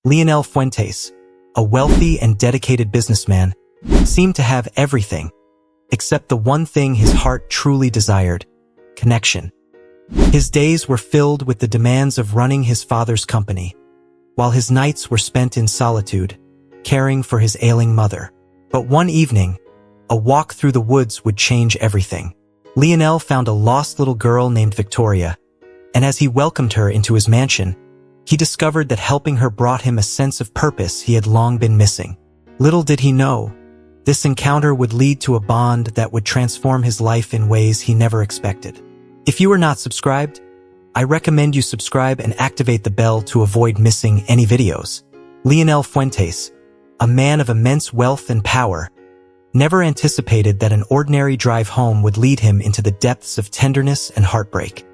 Leonel Fuentes, a wealthy and dedicated businessman, seemed to have everything, except the one thing his heart truly desired: connection. His days were filled with the demands of running his father's company, while his nights were spent in solitude, caring for his ailing mother. But one evening, a walk through the woods would change everything. Leonel found a lost little girl named Victoria, and as he welcomed her into his mansion, he discovered that helping her brought him a sense of purpose he had long been missing. Little did he know, this encounter would lead to a bond that would transform his life in ways he never expected. If you are not subscribed, I recommend you subscribe and activate the bell to avoid missing any videos. Leonel Fuentes, a man of immense wealth and power, never anticipated that an ordinary drive home would lead him into the depths of tenderness and heartbreak.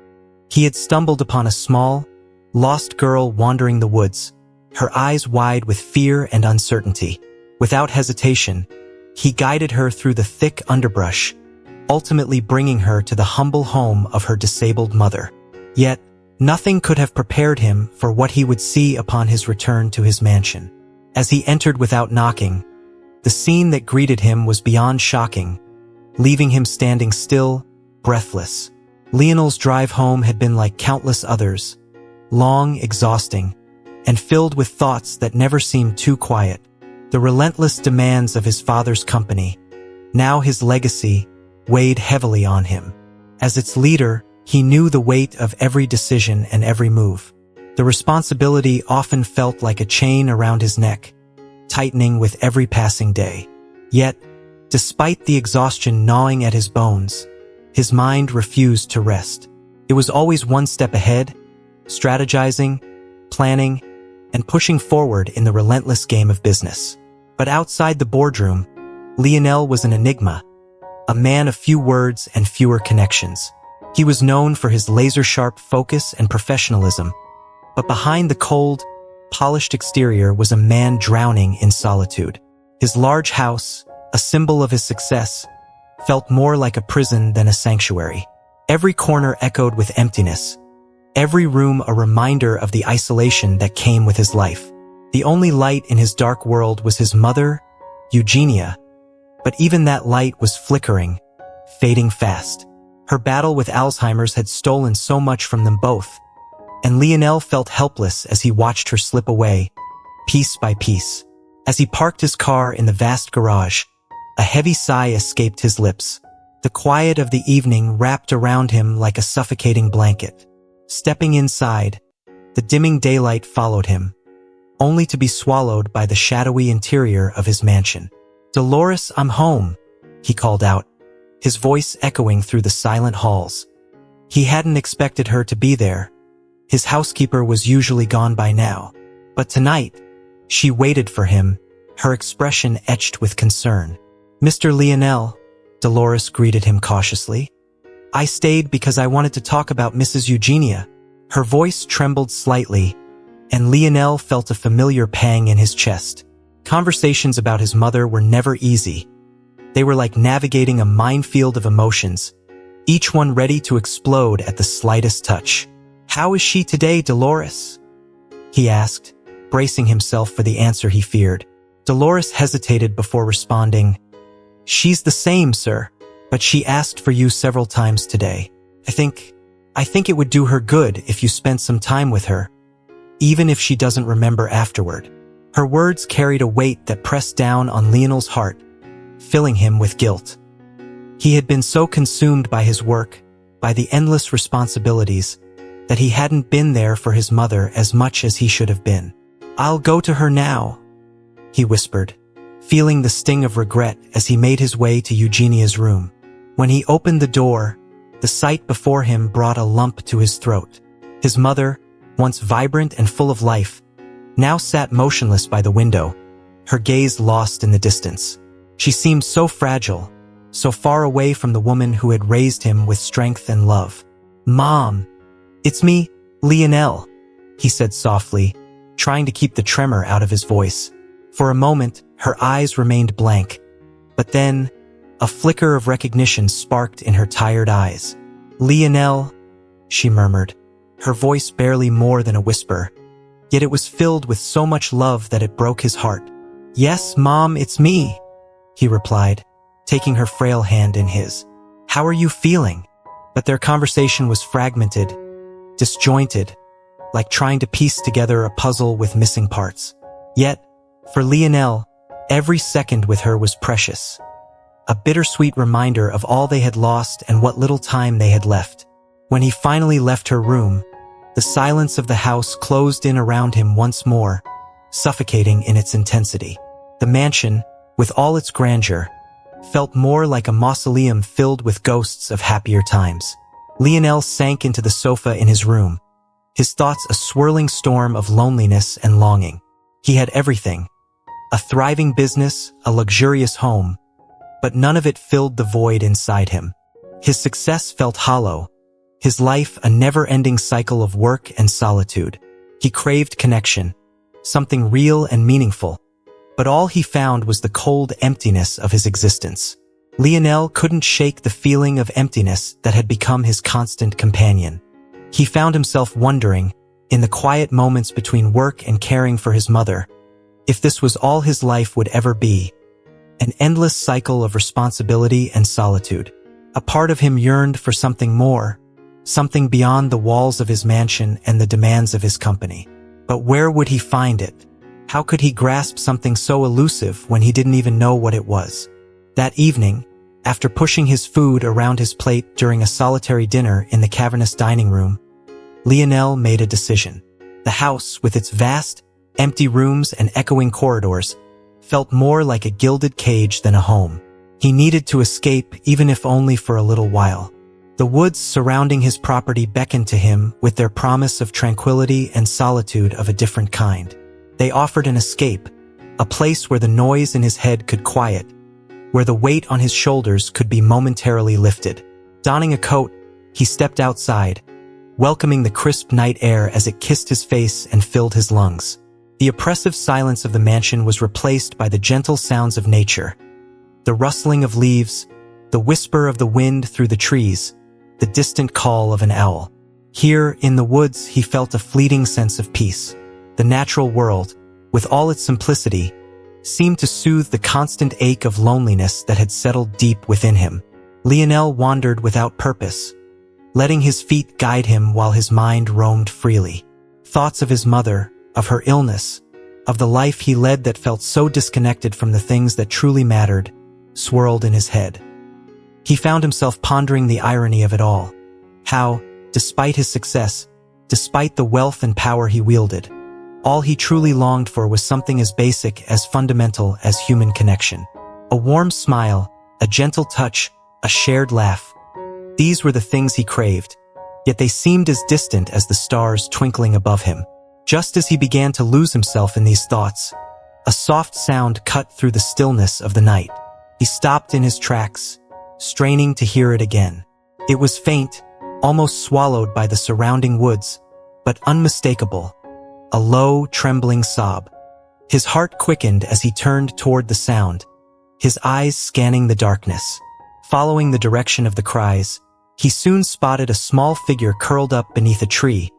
He had stumbled upon a small, lost girl wandering the woods, her eyes wide with fear and uncertainty. Without hesitation, he guided her through the thick underbrush, ultimately bringing her to the humble home of her disabled mother. Yet, nothing could have prepared him for what he would see upon his return to his mansion. As he entered without knocking, the scene that greeted him was beyond shocking, leaving him standing still, breathless. Leonel's drive home had been like countless others, long, exhausting, and filled with thoughts that never seemed too quiet. The relentless demands of his father's company, now his legacy, weighed heavily on him. As its leader, he knew the weight of every decision and every move. The responsibility often felt like a chain around his neck, tightening with every passing day. Yet, despite the exhaustion gnawing at his bones, his mind refused to rest. It was always one step ahead, strategizing, planning, and pushing forward in the relentless game of business. But outside the boardroom, Leonel was an enigma, a man of few words and fewer connections. He was known for his laser-sharp focus and professionalism, but behind the cold, polished exterior was a man drowning in solitude. His large house, a symbol of his success, felt more like a prison than a sanctuary. Every corner echoed with emptiness, every room a reminder of the isolation that came with his life. The only light in his dark world was his mother, Eugenia, but even that light was flickering, fading fast. Her battle with Alzheimer's had stolen so much from them both, and Leonel felt helpless as he watched her slip away, piece by piece. As he parked his car in the vast garage, a heavy sigh escaped his lips. The quiet of the evening wrapped around him like a suffocating blanket. Stepping inside, the dimming daylight followed him, only to be swallowed by the shadowy interior of his mansion. "Dolores, I'm home," he called out, his voice echoing through the silent halls. He hadn't expected her to be there. His housekeeper was usually gone by now. But tonight, she waited for him, her expression etched with concern. "Mr. Leonel," Dolores greeted him cautiously. "I stayed because I wanted to talk about Mrs. Eugenia." Her voice trembled slightly, and Leonel felt a familiar pang in his chest. Conversations about his mother were never easy. They were like navigating a minefield of emotions, each one ready to explode at the slightest touch. "How is she today, Dolores?" he asked, bracing himself for the answer he feared. Dolores hesitated before responding. "She's the same, sir, but she asked for you several times today. I think it would do her good if you spent some time with her, even if she doesn't remember afterward." Her words carried a weight that pressed down on Leonel's heart, filling him with guilt. He had been so consumed by his work, by the endless responsibilities, that he hadn't been there for his mother as much as he should have been. "I'll go to her now," he whispered, feeling the sting of regret as he made his way to Eugenia's room. When he opened the door, the sight before him brought a lump to his throat. His mother, once vibrant and full of life, now sat motionless by the window, her gaze lost in the distance. She seemed so fragile, so far away from the woman who had raised him with strength and love. "Mom, it's me, Leonel," he said softly, trying to keep the tremor out of his voice. For a moment, her eyes remained blank, but then a flicker of recognition sparked in her tired eyes. "Leonel," she murmured, her voice barely more than a whisper. yet it was filled with so much love that it broke his heart. "Yes, Mom, it's me," he replied, taking her frail hand in his. "How are you feeling?" But their conversation was fragmented, disjointed, like trying to piece together a puzzle with missing parts. Yet, for Lionel, every second with her was precious. A bittersweet reminder of all they had lost and what little time they had left. When he finally left her room, the silence of the house closed in around him once more, suffocating in its intensity. The mansion, with all its grandeur, felt more like a mausoleum filled with ghosts of happier times. Lionel sank into the sofa in his room, his thoughts a swirling storm of loneliness and longing. He had everything: a thriving business, a luxurious home, but none of it filled the void inside him. His success felt hollow, his life a never-ending cycle of work and solitude. He craved connection, something real and meaningful, but all he found was the cold emptiness of his existence. Lionel couldn't shake the feeling of emptiness that had become his constant companion. He found himself wondering, in the quiet moments between work and caring for his mother, if this was all his life would ever be: an endless cycle of responsibility and solitude. A part of him yearned for something more, something beyond the walls of his mansion and the demands of his company. But where would he find it? How could he grasp something so elusive when he didn't even know what it was? That evening, after pushing his food around his plate during a solitary dinner in the cavernous dining room, Lionel made a decision. The house, with its vast, empty rooms and echoing corridors, felt more like a gilded cage than a home. He needed to escape, even if only for a little while. The woods surrounding his property beckoned to him with their promise of tranquility and solitude of a different kind. They offered an escape, a place where the noise in his head could quiet, where the weight on his shoulders could be momentarily lifted. Donning a coat, he stepped outside, welcoming the crisp night air as it kissed his face and filled his lungs. The oppressive silence of the mansion was replaced by the gentle sounds of nature: the rustling of leaves, the whisper of the wind through the trees, the distant call of an owl. Here, in the woods, he felt a fleeting sense of peace. The natural world, with all its simplicity, seemed to soothe the constant ache of loneliness that had settled deep within him. Lionel wandered without purpose, letting his feet guide him while his mind roamed freely. Thoughts of his mother, of her illness, of the life he led that felt so disconnected from the things that truly mattered, swirled in his head. He found himself pondering the irony of it all. How, despite his success, despite the wealth and power he wielded, all he truly longed for was something as basic, as fundamental as human connection. A warm smile, a gentle touch, a shared laugh. These were the things he craved, yet they seemed as distant as the stars twinkling above him. Just as he began to lose himself in these thoughts, a soft sound cut through the stillness of the night. He stopped in his tracks, straining to hear it again. It was faint, almost swallowed by the surrounding woods, but unmistakable. A low, trembling sob. His heart quickened as he turned toward the sound, his eyes scanning the darkness. Following the direction of the cries, he soon spotted a small figure curled up beneath a tree,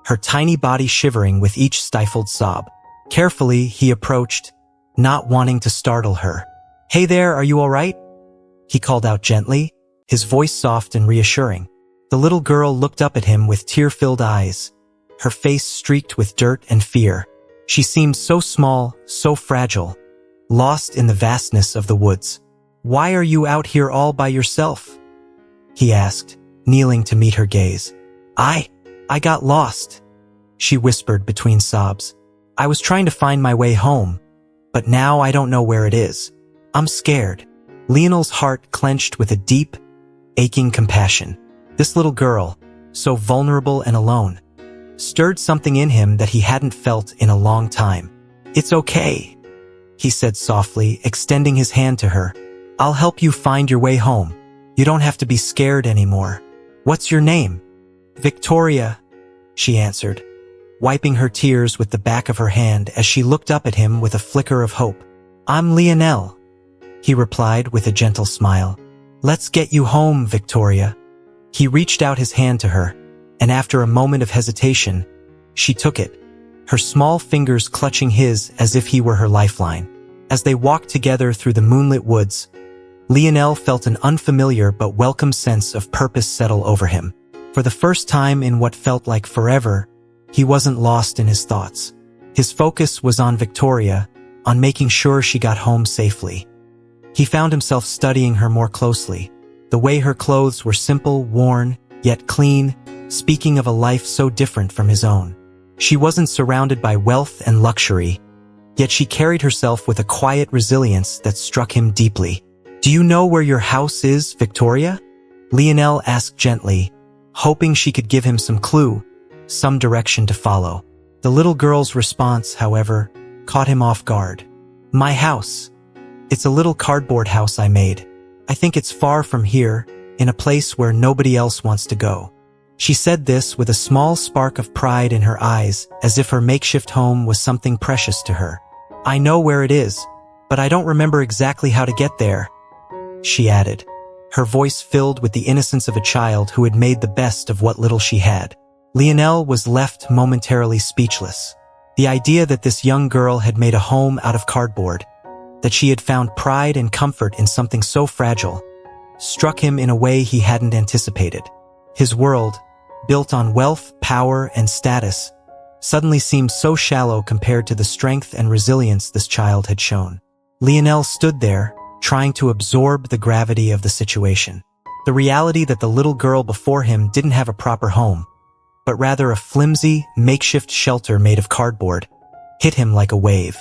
her tiny body shivering with each stifled sob. Carefully, he approached, not wanting to startle her. "Hey there, are you all right?" he called out gently, his voice soft and reassuring. The little girl looked up at him with tear-filled eyes, her face streaked with dirt and fear. She seemed so small, so fragile, lost in the vastness of the woods. "Why are you out here all by yourself?" he asked, kneeling to meet her gaze. I got lost," she whispered between sobs. "I was trying to find my way home, but now I don't know where it is. I'm scared." Lionel's heart clenched with a deep, aching compassion. This little girl, so vulnerable and alone, stirred something in him that he hadn't felt in a long time. "It's okay," he said softly, extending his hand to her. "I'll help you find your way home. You don't have to be scared anymore. What's your name?" "Victoria," she answered, wiping her tears with the back of her hand as she looked up at him with a flicker of hope. "I'm Lionel," he replied with a gentle smile. "Let's get you home, Victoria." He reached out his hand to her, and after a moment of hesitation, she took it, her small fingers clutching his as if he were her lifeline. As they walked together through the moonlit woods, Lionel felt an unfamiliar but welcome sense of purpose settle over him. For the first time in what felt like forever, he wasn't lost in his thoughts. His focus was on Victoria, on making sure she got home safely. He found himself studying her more closely. The way her clothes were simple, worn, yet clean, speaking of a life so different from his own. She wasn't surrounded by wealth and luxury, yet she carried herself with a quiet resilience that struck him deeply. "Do you know where your house is, Victoria?" Lionel asked gently, hoping she could give him some clue, some direction to follow. The little girl's response, however, caught him off guard. "My house. It's a little cardboard house I made. I think it's far from here, in a place where nobody else wants to go." She said this with a small spark of pride in her eyes, as if her makeshift home was something precious to her. "I know where it is, but I don't remember exactly how to get there," she added, her voice filled with the innocence of a child who had made the best of what little she had. Lionel was left momentarily speechless. The idea that this young girl had made a home out of cardboard, that she had found pride and comfort in something so fragile, struck him in a way he hadn't anticipated. His world, built on wealth, power, and status, suddenly seemed so shallow compared to the strength and resilience this child had shown. Lionel stood there, trying to absorb the gravity of the situation. The reality that the little girl before him didn't have a proper home, but rather a flimsy, makeshift shelter made of cardboard, hit him like a wave.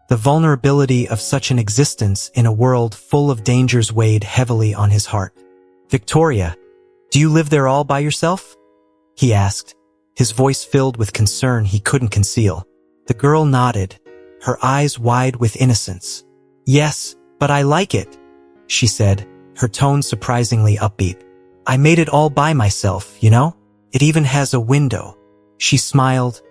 The vulnerability of such an existence in a world full of dangers weighed heavily on his heart. "Victoria, do you live there all by yourself?" he asked, his voice filled with concern he couldn't conceal. The girl nodded, her eyes wide with innocence. "Yes, but I like it," she said, her tone surprisingly upbeat. "I made it all by myself, you know? It even has a window." She smiled,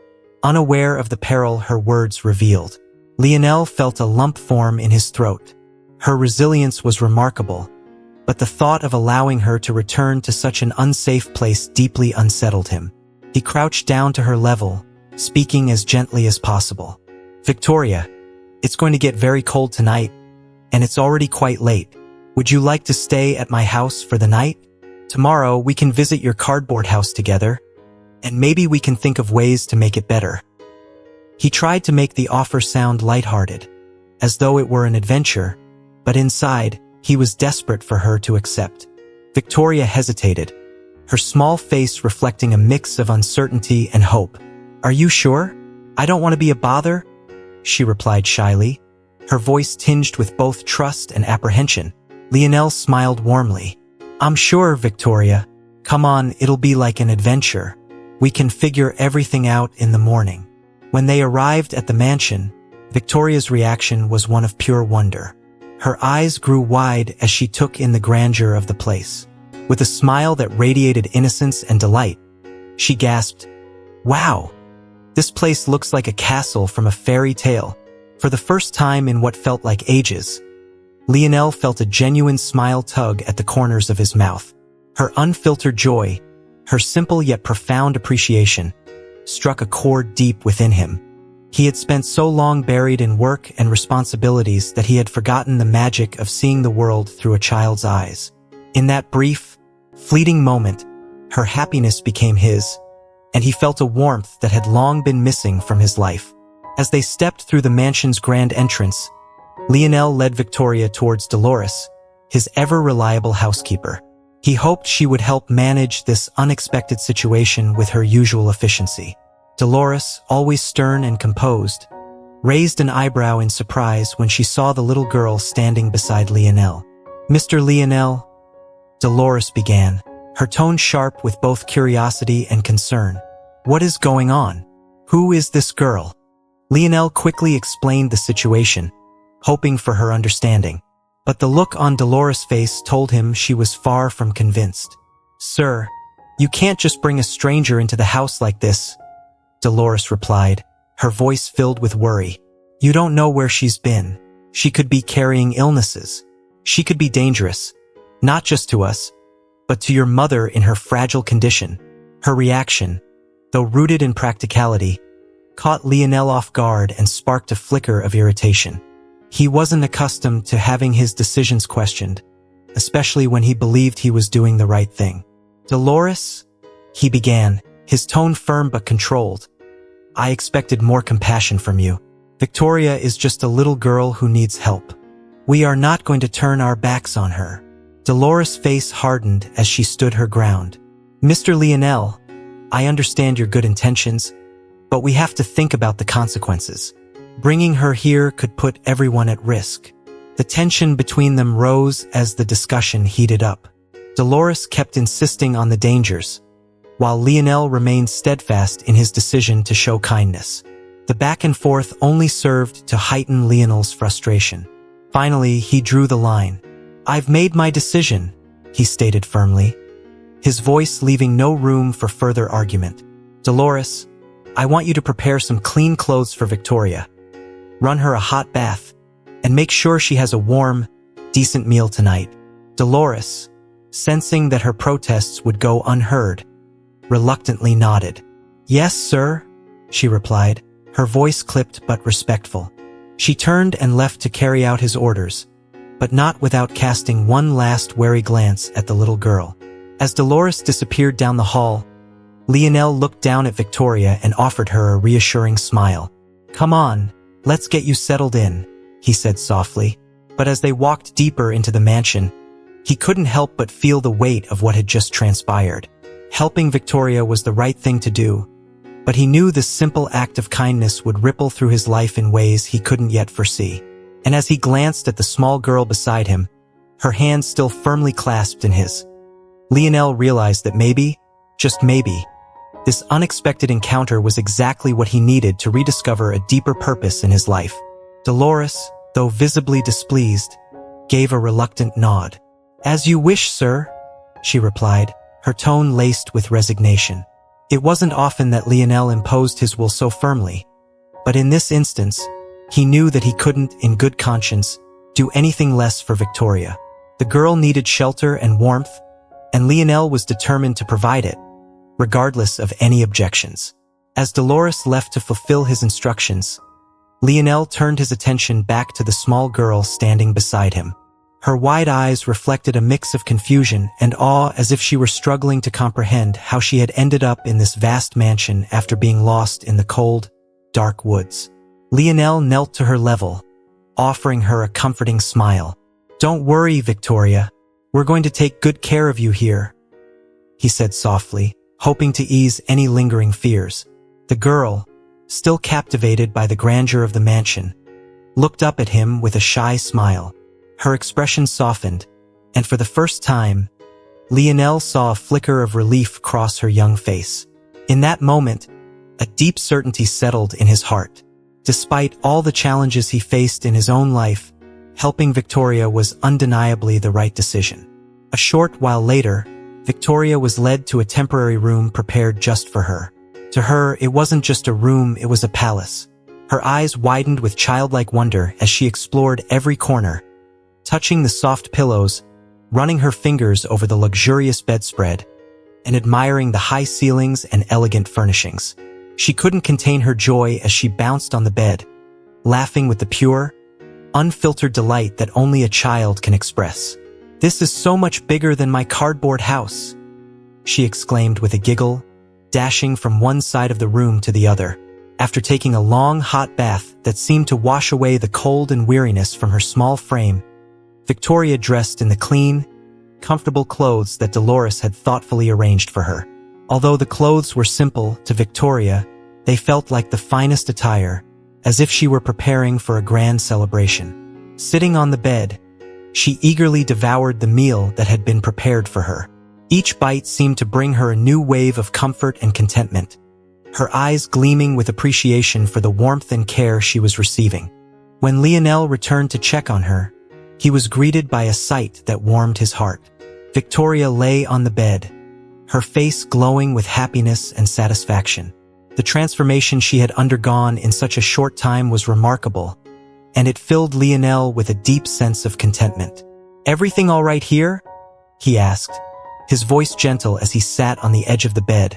unaware of the peril her words revealed. Lionel felt a lump form in his throat. Her resilience was remarkable, but the thought of allowing her to return to such an unsafe place deeply unsettled him. He crouched down to her level, speaking as gently as possible. "Victoria, it's going to get very cold tonight, and it's already quite late. Would you like to stay at my house for the night? Tomorrow we can visit your cardboard house together, and maybe we can think of ways to make it better." He tried to make the offer sound lighthearted, as though it were an adventure, but inside, he was desperate for her to accept. Victoria hesitated, her small face reflecting a mix of uncertainty and hope. "Are you sure? I don't want to be a bother," she replied shyly, her voice tinged with both trust and apprehension. Lionel smiled warmly. "I'm sure, Victoria. Come on, it'll be like an adventure. We can figure everything out in the morning." When they arrived at the mansion, Victoria's reaction was one of pure wonder. Her eyes grew wide as she took in the grandeur of the place. With a smile that radiated innocence and delight, she gasped, "Wow! This place looks like a castle from a fairy tale." For the first time in what felt like ages, Lionel felt a genuine smile tug at the corners of his mouth. Her unfiltered joy, her simple yet profound appreciation, struck a chord deep within him. He had spent so long buried in work and responsibilities that he had forgotten the magic of seeing the world through a child's eyes. In that brief, fleeting moment, her happiness became his, and he felt a warmth that had long been missing from his life. As they stepped through the mansion's grand entrance, Lionel led Victoria towards Dolores, his ever-reliable housekeeper. He hoped she would help manage this unexpected situation with her usual efficiency. Dolores, always stern and composed, raised an eyebrow in surprise when she saw the little girl standing beside Lionel. "Mr. Lionel," Dolores began, her tone sharp with both curiosity and concern. "What is going on? Who is this girl?" Lionel quickly explained the situation, hoping for her understanding. But the look on Dolores' face told him she was far from convinced. "Sir, you can't just bring a stranger into the house like this," Dolores replied, her voice filled with worry. "You don't know where she's been. She could be carrying illnesses. She could be dangerous, not just to us, but to your mother in her fragile condition." Her reaction, though rooted in practicality, caught Lionel off guard and sparked a flicker of irritation. He wasn't accustomed to having his decisions questioned, especially when he believed he was doing the right thing. "Dolores," he began, his tone firm but controlled. "I expected more compassion from you. Victoria is just a little girl who needs help. We are not going to turn our backs on her." Dolores' face hardened as she stood her ground. "Mr. Lionel, I understand your good intentions, but we have to think about the consequences. Bringing her here could put everyone at risk." The tension between them rose as the discussion heated up. Dolores kept insisting on the dangers, while Lionel remained steadfast in his decision to show kindness. The back and forth only served to heighten Lionel's frustration. Finally, he drew the line. "I've made my decision," he stated firmly, his voice leaving no room for further argument. "Dolores, I want you to prepare some clean clothes for Victoria. Run her a hot bath, and make sure she has a warm, decent meal tonight." Dolores, sensing that her protests would go unheard, reluctantly nodded. "Yes, sir," she replied, her voice clipped but respectful. She turned and left to carry out his orders, but not without casting one last wary glance at the little girl. As Dolores disappeared down the hall, Lionel looked down at Victoria and offered her a reassuring smile. "Come on, let's get you settled in," he said softly. But as they walked deeper into the mansion, he couldn't help but feel the weight of what had just transpired. Helping Victoria was the right thing to do, but he knew this simple act of kindness would ripple through his life in ways he couldn't yet foresee. And as he glanced at the small girl beside him, her hand still firmly clasped in his, Lionel realized that maybe, just maybe, this unexpected encounter was exactly what he needed to rediscover a deeper purpose in his life. Dolores, though visibly displeased, gave a reluctant nod. "As you wish, sir," she replied, her tone laced with resignation. It wasn't often that Lionel imposed his will so firmly, but in this instance, he knew that he couldn't, in good conscience, do anything less for Victoria. The girl needed shelter and warmth, and Lionel was determined to provide it, regardless of any objections. As Dolores left to fulfill his instructions, Lionel turned his attention back to the small girl standing beside him. Her wide eyes reflected a mix of confusion and awe, as if she were struggling to comprehend how she had ended up in this vast mansion after being lost in the cold, dark woods. Lionel knelt to her level, offering her a comforting smile. "Don't worry, Victoria. We're going to take good care of you here," he said softly, hoping to ease any lingering fears. The girl, still captivated by the grandeur of the mansion, looked up at him with a shy smile. Her expression softened, and for the first time, Lionel saw a flicker of relief cross her young face. In that moment, a deep certainty settled in his heart. Despite all the challenges he faced in his own life, helping Victoria was undeniably the right decision. A short while later, Victoria was led to a temporary room prepared just for her. To her, it wasn't just a room, it was a palace. Her eyes widened with childlike wonder as she explored every corner, touching the soft pillows, running her fingers over the luxurious bedspread, and admiring the high ceilings and elegant furnishings. She couldn't contain her joy as she bounced on the bed, laughing with the pure, unfiltered delight that only a child can express. "This is so much bigger than my cardboard house," she exclaimed with a giggle, dashing from one side of the room to the other. After taking a long, hot bath that seemed to wash away the cold and weariness from her small frame, Victoria dressed in the clean, comfortable clothes that Dolores had thoughtfully arranged for her. Although the clothes were simple, to Victoria, they felt like the finest attire, as if she were preparing for a grand celebration. Sitting on the bed, she eagerly devoured the meal that had been prepared for her. Each bite seemed to bring her a new wave of comfort and contentment, her eyes gleaming with appreciation for the warmth and care she was receiving. When Lionel returned to check on her, he was greeted by a sight that warmed his heart. Victoria lay on the bed, her face glowing with happiness and satisfaction. The transformation she had undergone in such a short time was remarkable, and it filled Lionel with a deep sense of contentment. "Everything all right here?" he asked, his voice gentle as he sat on the edge of the bed,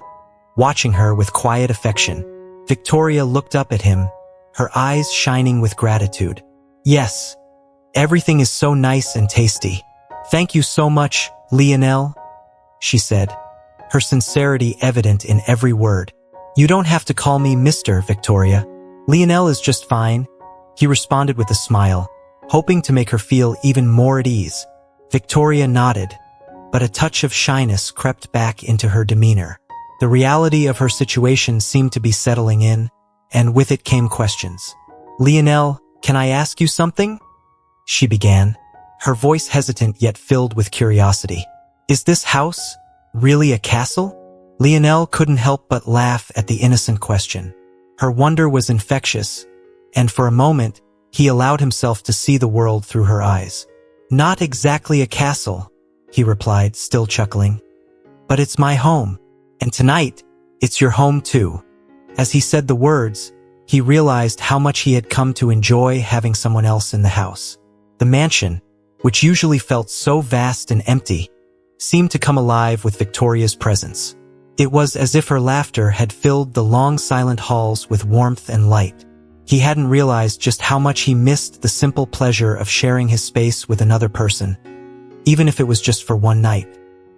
watching her with quiet affection. Victoria looked up at him, her eyes shining with gratitude. Yes, everything is so nice and tasty. Thank you so much, Lionel, she said, her sincerity evident in every word. You don't have to call me Mr. Victoria. Lionel is just fine, he responded with a smile, hoping to make her feel even more at ease. Victoria nodded, but a touch of shyness crept back into her demeanor. The reality of her situation seemed to be settling in, and with it came questions. Lionel, can I ask you something? She began, her voice hesitant yet filled with curiosity. Is this house really a castle? Lionel couldn't help but laugh at the innocent question. Her wonder was infectious, and for a moment, he allowed himself to see the world through her eyes. Not exactly a castle, he replied, still chuckling. But it's my home, and tonight, it's your home too. As he said the words, he realized how much he had come to enjoy having someone else in the house. The mansion, which usually felt so vast and empty, seemed to come alive with Victoria's presence. It was as if her laughter had filled the long silent halls with warmth and light. He hadn't realized just how much he missed the simple pleasure of sharing his space with another person, even if it was just for one night.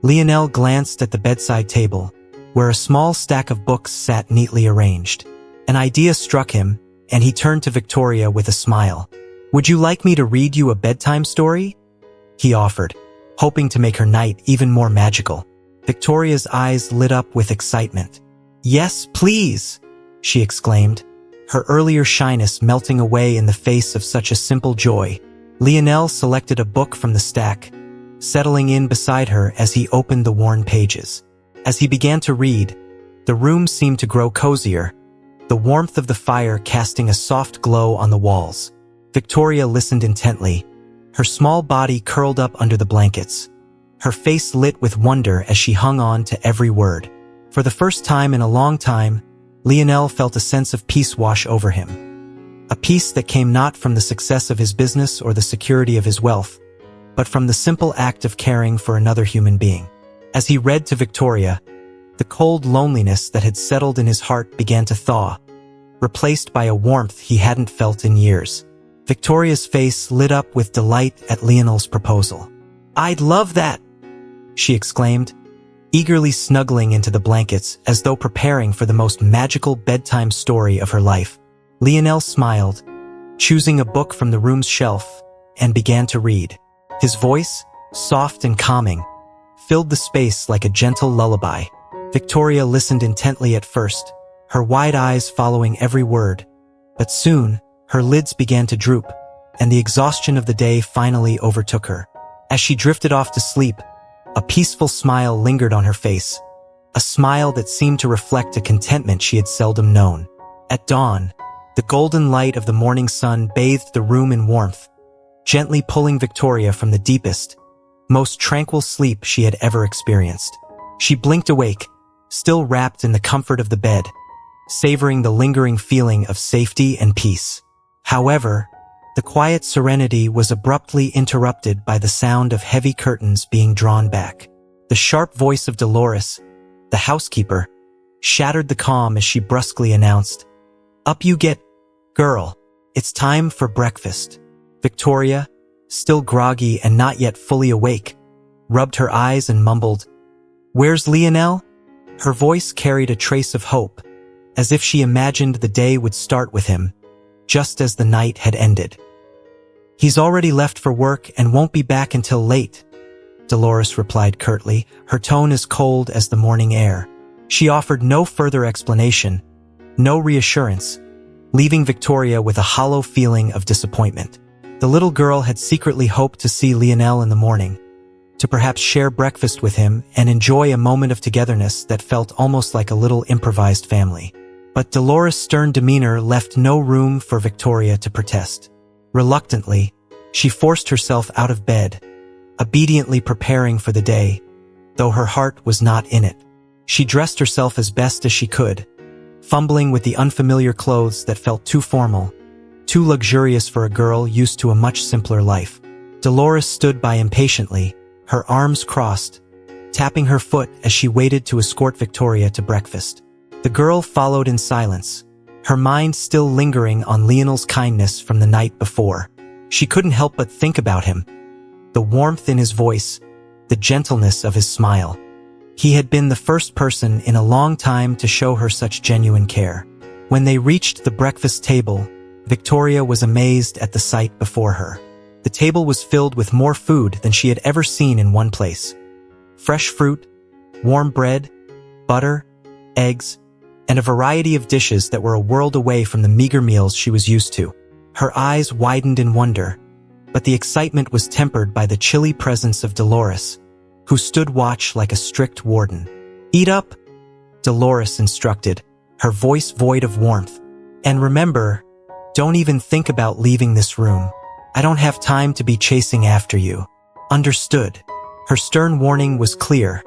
Lionel glanced at the bedside table, where a small stack of books sat neatly arranged. An idea struck him, and he turned to Victoria with a smile. Would you like me to read you a bedtime story? He offered, hoping to make her night even more magical. Victoria's eyes lit up with excitement. Yes, please, she exclaimed, her earlier shyness melting away in the face of such a simple joy. Lionel selected a book from the stack, settling in beside her as he opened the worn pages. As he began to read, the room seemed to grow cozier, the warmth of the fire casting a soft glow on the walls. Victoria listened intently, her small body curled up under the blankets, her face lit with wonder as she hung on to every word. For the first time in a long time, Lionel felt a sense of peace wash over him. A peace that came not from the success of his business or the security of his wealth, but from the simple act of caring for another human being. As he read to Victoria, the cold loneliness that had settled in his heart began to thaw, replaced by a warmth he hadn't felt in years. Victoria's face lit up with delight at Lionel's proposal. I'd love that, she exclaimed, eagerly snuggling into the blankets as though preparing for the most magical bedtime story of her life. Lionel smiled, choosing a book from the room's shelf, and began to read. His voice, soft and calming, filled the space like a gentle lullaby. Victoria listened intently at first, her wide eyes following every word, but soon her lids began to droop, and the exhaustion of the day finally overtook her. As she drifted off to sleep, a peaceful smile lingered on her face, a smile that seemed to reflect a contentment she had seldom known. At dawn, the golden light of the morning sun bathed the room in warmth, gently pulling Victoria from the deepest, most tranquil sleep she had ever experienced. She blinked awake, still wrapped in the comfort of the bed, savoring the lingering feeling of safety and peace. However, the quiet serenity was abruptly interrupted by the sound of heavy curtains being drawn back. The sharp voice of Dolores, the housekeeper, shattered the calm as she brusquely announced, "Up you get, girl. It's time for breakfast." Victoria, still groggy and not yet fully awake, rubbed her eyes and mumbled, "Where's Lionel?" Her voice carried a trace of hope, as if she imagined the day would start with him, just as the night had ended. "He's already left for work and won't be back until late," Dolores replied curtly, her tone as cold as the morning air. She offered no further explanation, no reassurance, leaving Victoria with a hollow feeling of disappointment. The little girl had secretly hoped to see Lionel in the morning, to perhaps share breakfast with him and enjoy a moment of togetherness that felt almost like a little improvised family. But Dolores' stern demeanor left no room for Victoria to protest. Reluctantly, she forced herself out of bed, obediently preparing for the day, though her heart was not in it. She dressed herself as best as she could, fumbling with the unfamiliar clothes that felt too formal, too luxurious for a girl used to a much simpler life. Dolores stood by impatiently, her arms crossed, tapping her foot as she waited to escort Victoria to breakfast. The girl followed in silence, her mind still lingering on Lionel's kindness from the night before. She couldn't help but think about him. The warmth in his voice, the gentleness of his smile. He had been the first person in a long time to show her such genuine care. When they reached the breakfast table, Victoria was amazed at the sight before her. The table was filled with more food than she had ever seen in one place. Fresh fruit, warm bread, butter, eggs, and a variety of dishes that were a world away from the meager meals she was used to. Her eyes widened in wonder, but the excitement was tempered by the chilly presence of Dolores, who stood watch like a strict warden. "Eat up," Dolores instructed, her voice void of warmth. "And remember, don't even think about leaving this room. I don't have time to be chasing after you." "Understood." Her stern warning was clear.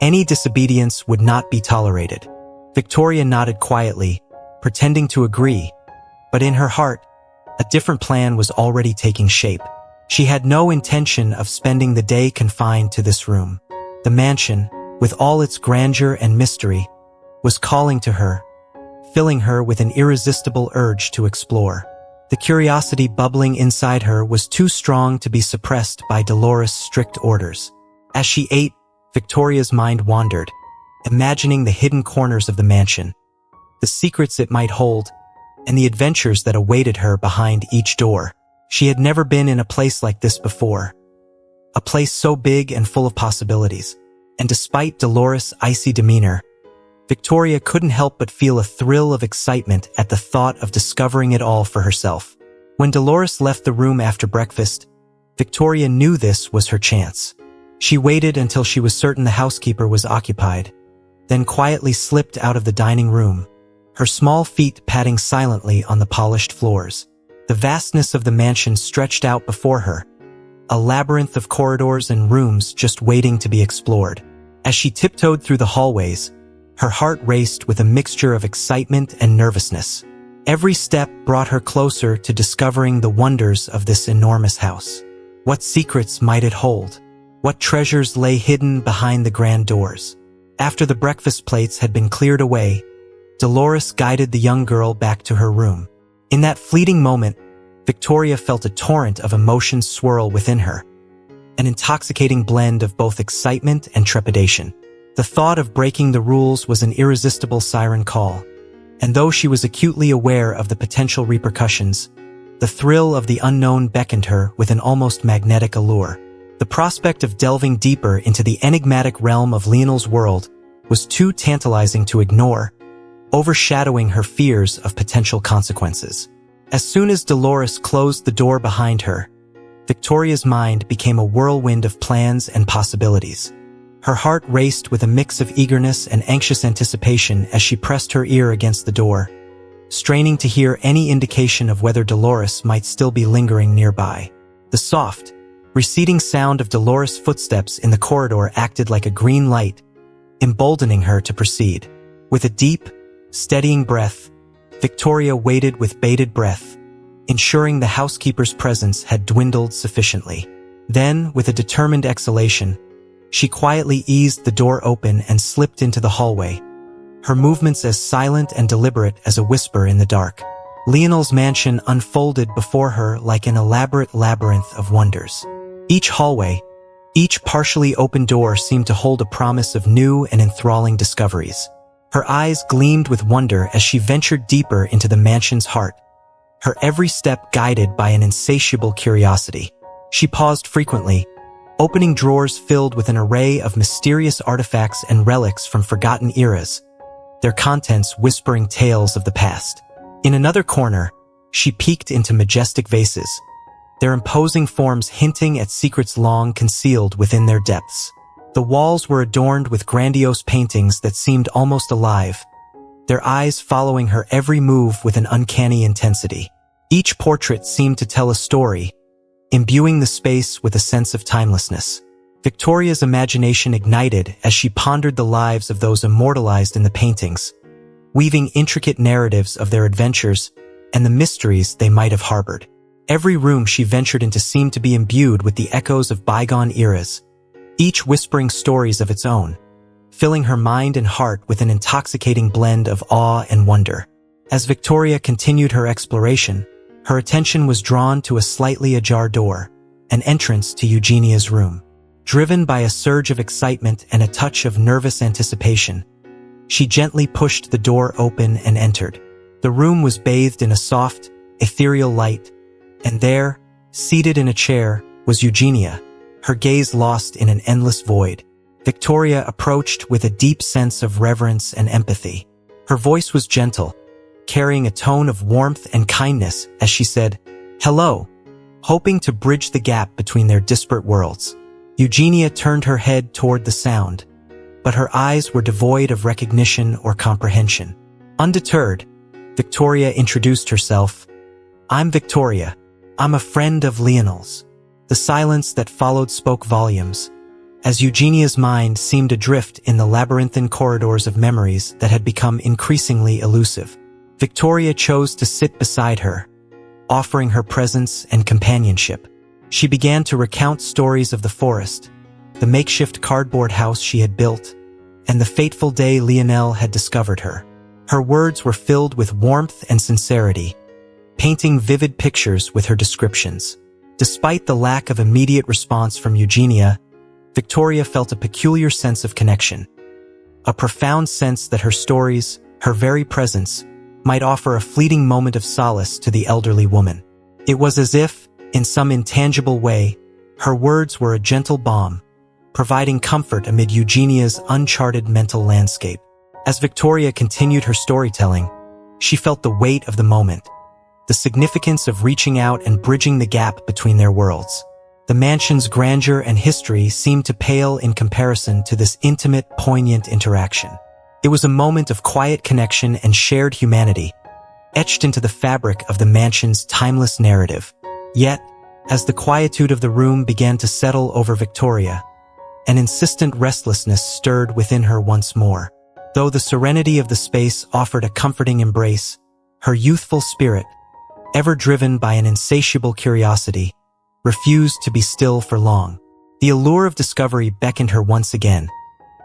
Any disobedience would not be tolerated. Victoria nodded quietly, pretending to agree, but in her heart, a different plan was already taking shape. She had no intention of spending the day confined to this room. The mansion, with all its grandeur and mystery, was calling to her, filling her with an irresistible urge to explore. The curiosity bubbling inside her was too strong to be suppressed by Dolores' strict orders. As she ate, Victoria's mind wandered, imagining the hidden corners of the mansion, the secrets it might hold, and the adventures that awaited her behind each door. She had never been in a place like this before, a place so big and full of possibilities. And despite Dolores' icy demeanor, Victoria couldn't help but feel a thrill of excitement at the thought of discovering it all for herself. When Dolores left the room after breakfast, Victoria knew this was her chance. She waited until she was certain the housekeeper was occupied, then quietly slipped out of the dining room, her small feet padding silently on the polished floors. The vastness of the mansion stretched out before her, a labyrinth of corridors and rooms just waiting to be explored. As she tiptoed through the hallways, her heart raced with a mixture of excitement and nervousness. Every step brought her closer to discovering the wonders of this enormous house. What secrets might it hold? What treasures lay hidden behind the grand doors? After the breakfast plates had been cleared away, Dolores guided the young girl back to her room. In that fleeting moment, Victoria felt a torrent of emotions swirl within her, an intoxicating blend of both excitement and trepidation. The thought of breaking the rules was an irresistible siren call, and though she was acutely aware of the potential repercussions, the thrill of the unknown beckoned her with an almost magnetic allure. The prospect of delving deeper into the enigmatic realm of Lionel's world was too tantalizing to ignore, overshadowing her fears of potential consequences. As soon as Dolores closed the door behind her, Victoria's mind became a whirlwind of plans and possibilities. Her heart raced with a mix of eagerness and anxious anticipation as she pressed her ear against the door, straining to hear any indication of whether Dolores might still be lingering nearby. The soft, receding sound of Dolores' footsteps in the corridor acted like a green light, emboldening her to proceed. With a deep, steadying breath, Victoria waited with bated breath, ensuring the housekeeper's presence had dwindled sufficiently. Then, with a determined exhalation, she quietly eased the door open and slipped into the hallway, her movements as silent and deliberate as a whisper in the dark. Lionel's mansion unfolded before her like an elaborate labyrinth of wonders. Each hallway, each partially open door seemed to hold a promise of new and enthralling discoveries. Her eyes gleamed with wonder as she ventured deeper into the mansion's heart, her every step guided by an insatiable curiosity. She paused frequently, opening drawers filled with an array of mysterious artifacts and relics from forgotten eras, their contents whispering tales of the past. In another corner, she peeked into majestic vases, their imposing forms hinting at secrets long concealed within their depths. The walls were adorned with grandiose paintings that seemed almost alive, their eyes following her every move with an uncanny intensity. Each portrait seemed to tell a story, imbuing the space with a sense of timelessness. Victoria's imagination ignited as she pondered the lives of those immortalized in the paintings, weaving intricate narratives of their adventures and the mysteries they might have harbored. Every room she ventured into seemed to be imbued with the echoes of bygone eras, each whispering stories of its own, filling her mind and heart with an intoxicating blend of awe and wonder. As Victoria continued her exploration, her attention was drawn to a slightly ajar door, an entrance to Eugenia's room. Driven by a surge of excitement and a touch of nervous anticipation, she gently pushed the door open and entered. The room was bathed in a soft, ethereal light, and there, seated in a chair, was Eugenia, her gaze lost in an endless void. Victoria approached with a deep sense of reverence and empathy. Her voice was gentle, carrying a tone of warmth and kindness as she said, "Hello," hoping to bridge the gap between their disparate worlds. Eugenia turned her head toward the sound, but her eyes were devoid of recognition or comprehension. Undeterred, Victoria introduced herself. "I'm Victoria. I'm a friend of Lionel's." The silence that followed spoke volumes, as Eugenia's mind seemed adrift in the labyrinthine corridors of memories that had become increasingly elusive. Victoria chose to sit beside her, offering her presence and companionship. She began to recount stories of the forest, the makeshift cardboard house she had built, and the fateful day Lionel had discovered her. Her words were filled with warmth and sincerity, painting vivid pictures with her descriptions. Despite the lack of immediate response from Eugenia, Victoria felt a peculiar sense of connection, a profound sense that her stories, her very presence, might offer a fleeting moment of solace to the elderly woman. It was as if, in some intangible way, her words were a gentle balm, providing comfort amid Eugenia's uncharted mental landscape. As Victoria continued her storytelling, she felt the weight of the moment, the significance of reaching out and bridging the gap between their worlds. The mansion's grandeur and history seemed to pale in comparison to this intimate, poignant interaction. It was a moment of quiet connection and shared humanity, etched into the fabric of the mansion's timeless narrative. Yet, as the quietude of the room began to settle over Victoria, an insistent restlessness stirred within her once more. Though the serenity of the space offered a comforting embrace, her youthful spirit, ever driven by an insatiable curiosity, refused to be still for long. The allure of discovery beckoned her once again,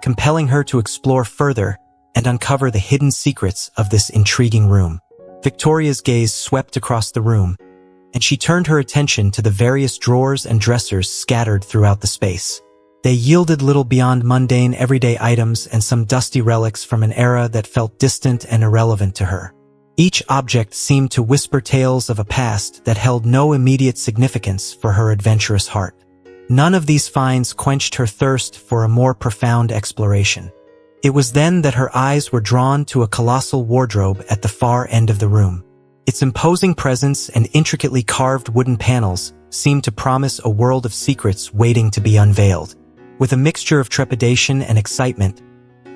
compelling her to explore further and uncover the hidden secrets of this intriguing room. Victoria's gaze swept across the room, and she turned her attention to the various drawers and dressers scattered throughout the space. They yielded little beyond mundane everyday items and some dusty relics from an era that felt distant and irrelevant to her. Each object seemed to whisper tales of a past that held no immediate significance for her adventurous heart. None of these finds quenched her thirst for a more profound exploration. It was then that her eyes were drawn to a colossal wardrobe at the far end of the room. Its imposing presence and intricately carved wooden panels seemed to promise a world of secrets waiting to be unveiled. With a mixture of trepidation and excitement,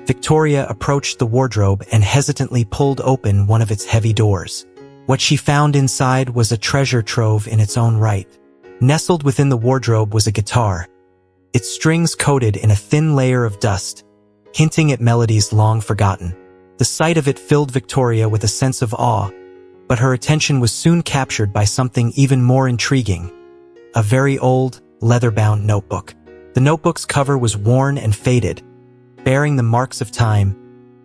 Victoria approached the wardrobe and hesitantly pulled open one of its heavy doors. What she found inside was a treasure trove in its own right. Nestled within the wardrobe was a guitar, its strings coated in a thin layer of dust, hinting at melodies long forgotten. The sight of it filled Victoria with a sense of awe, but her attention was soon captured by something even more intriguing: a very old, leather-bound notebook. The notebook's cover was worn and faded, bearing the marks of time,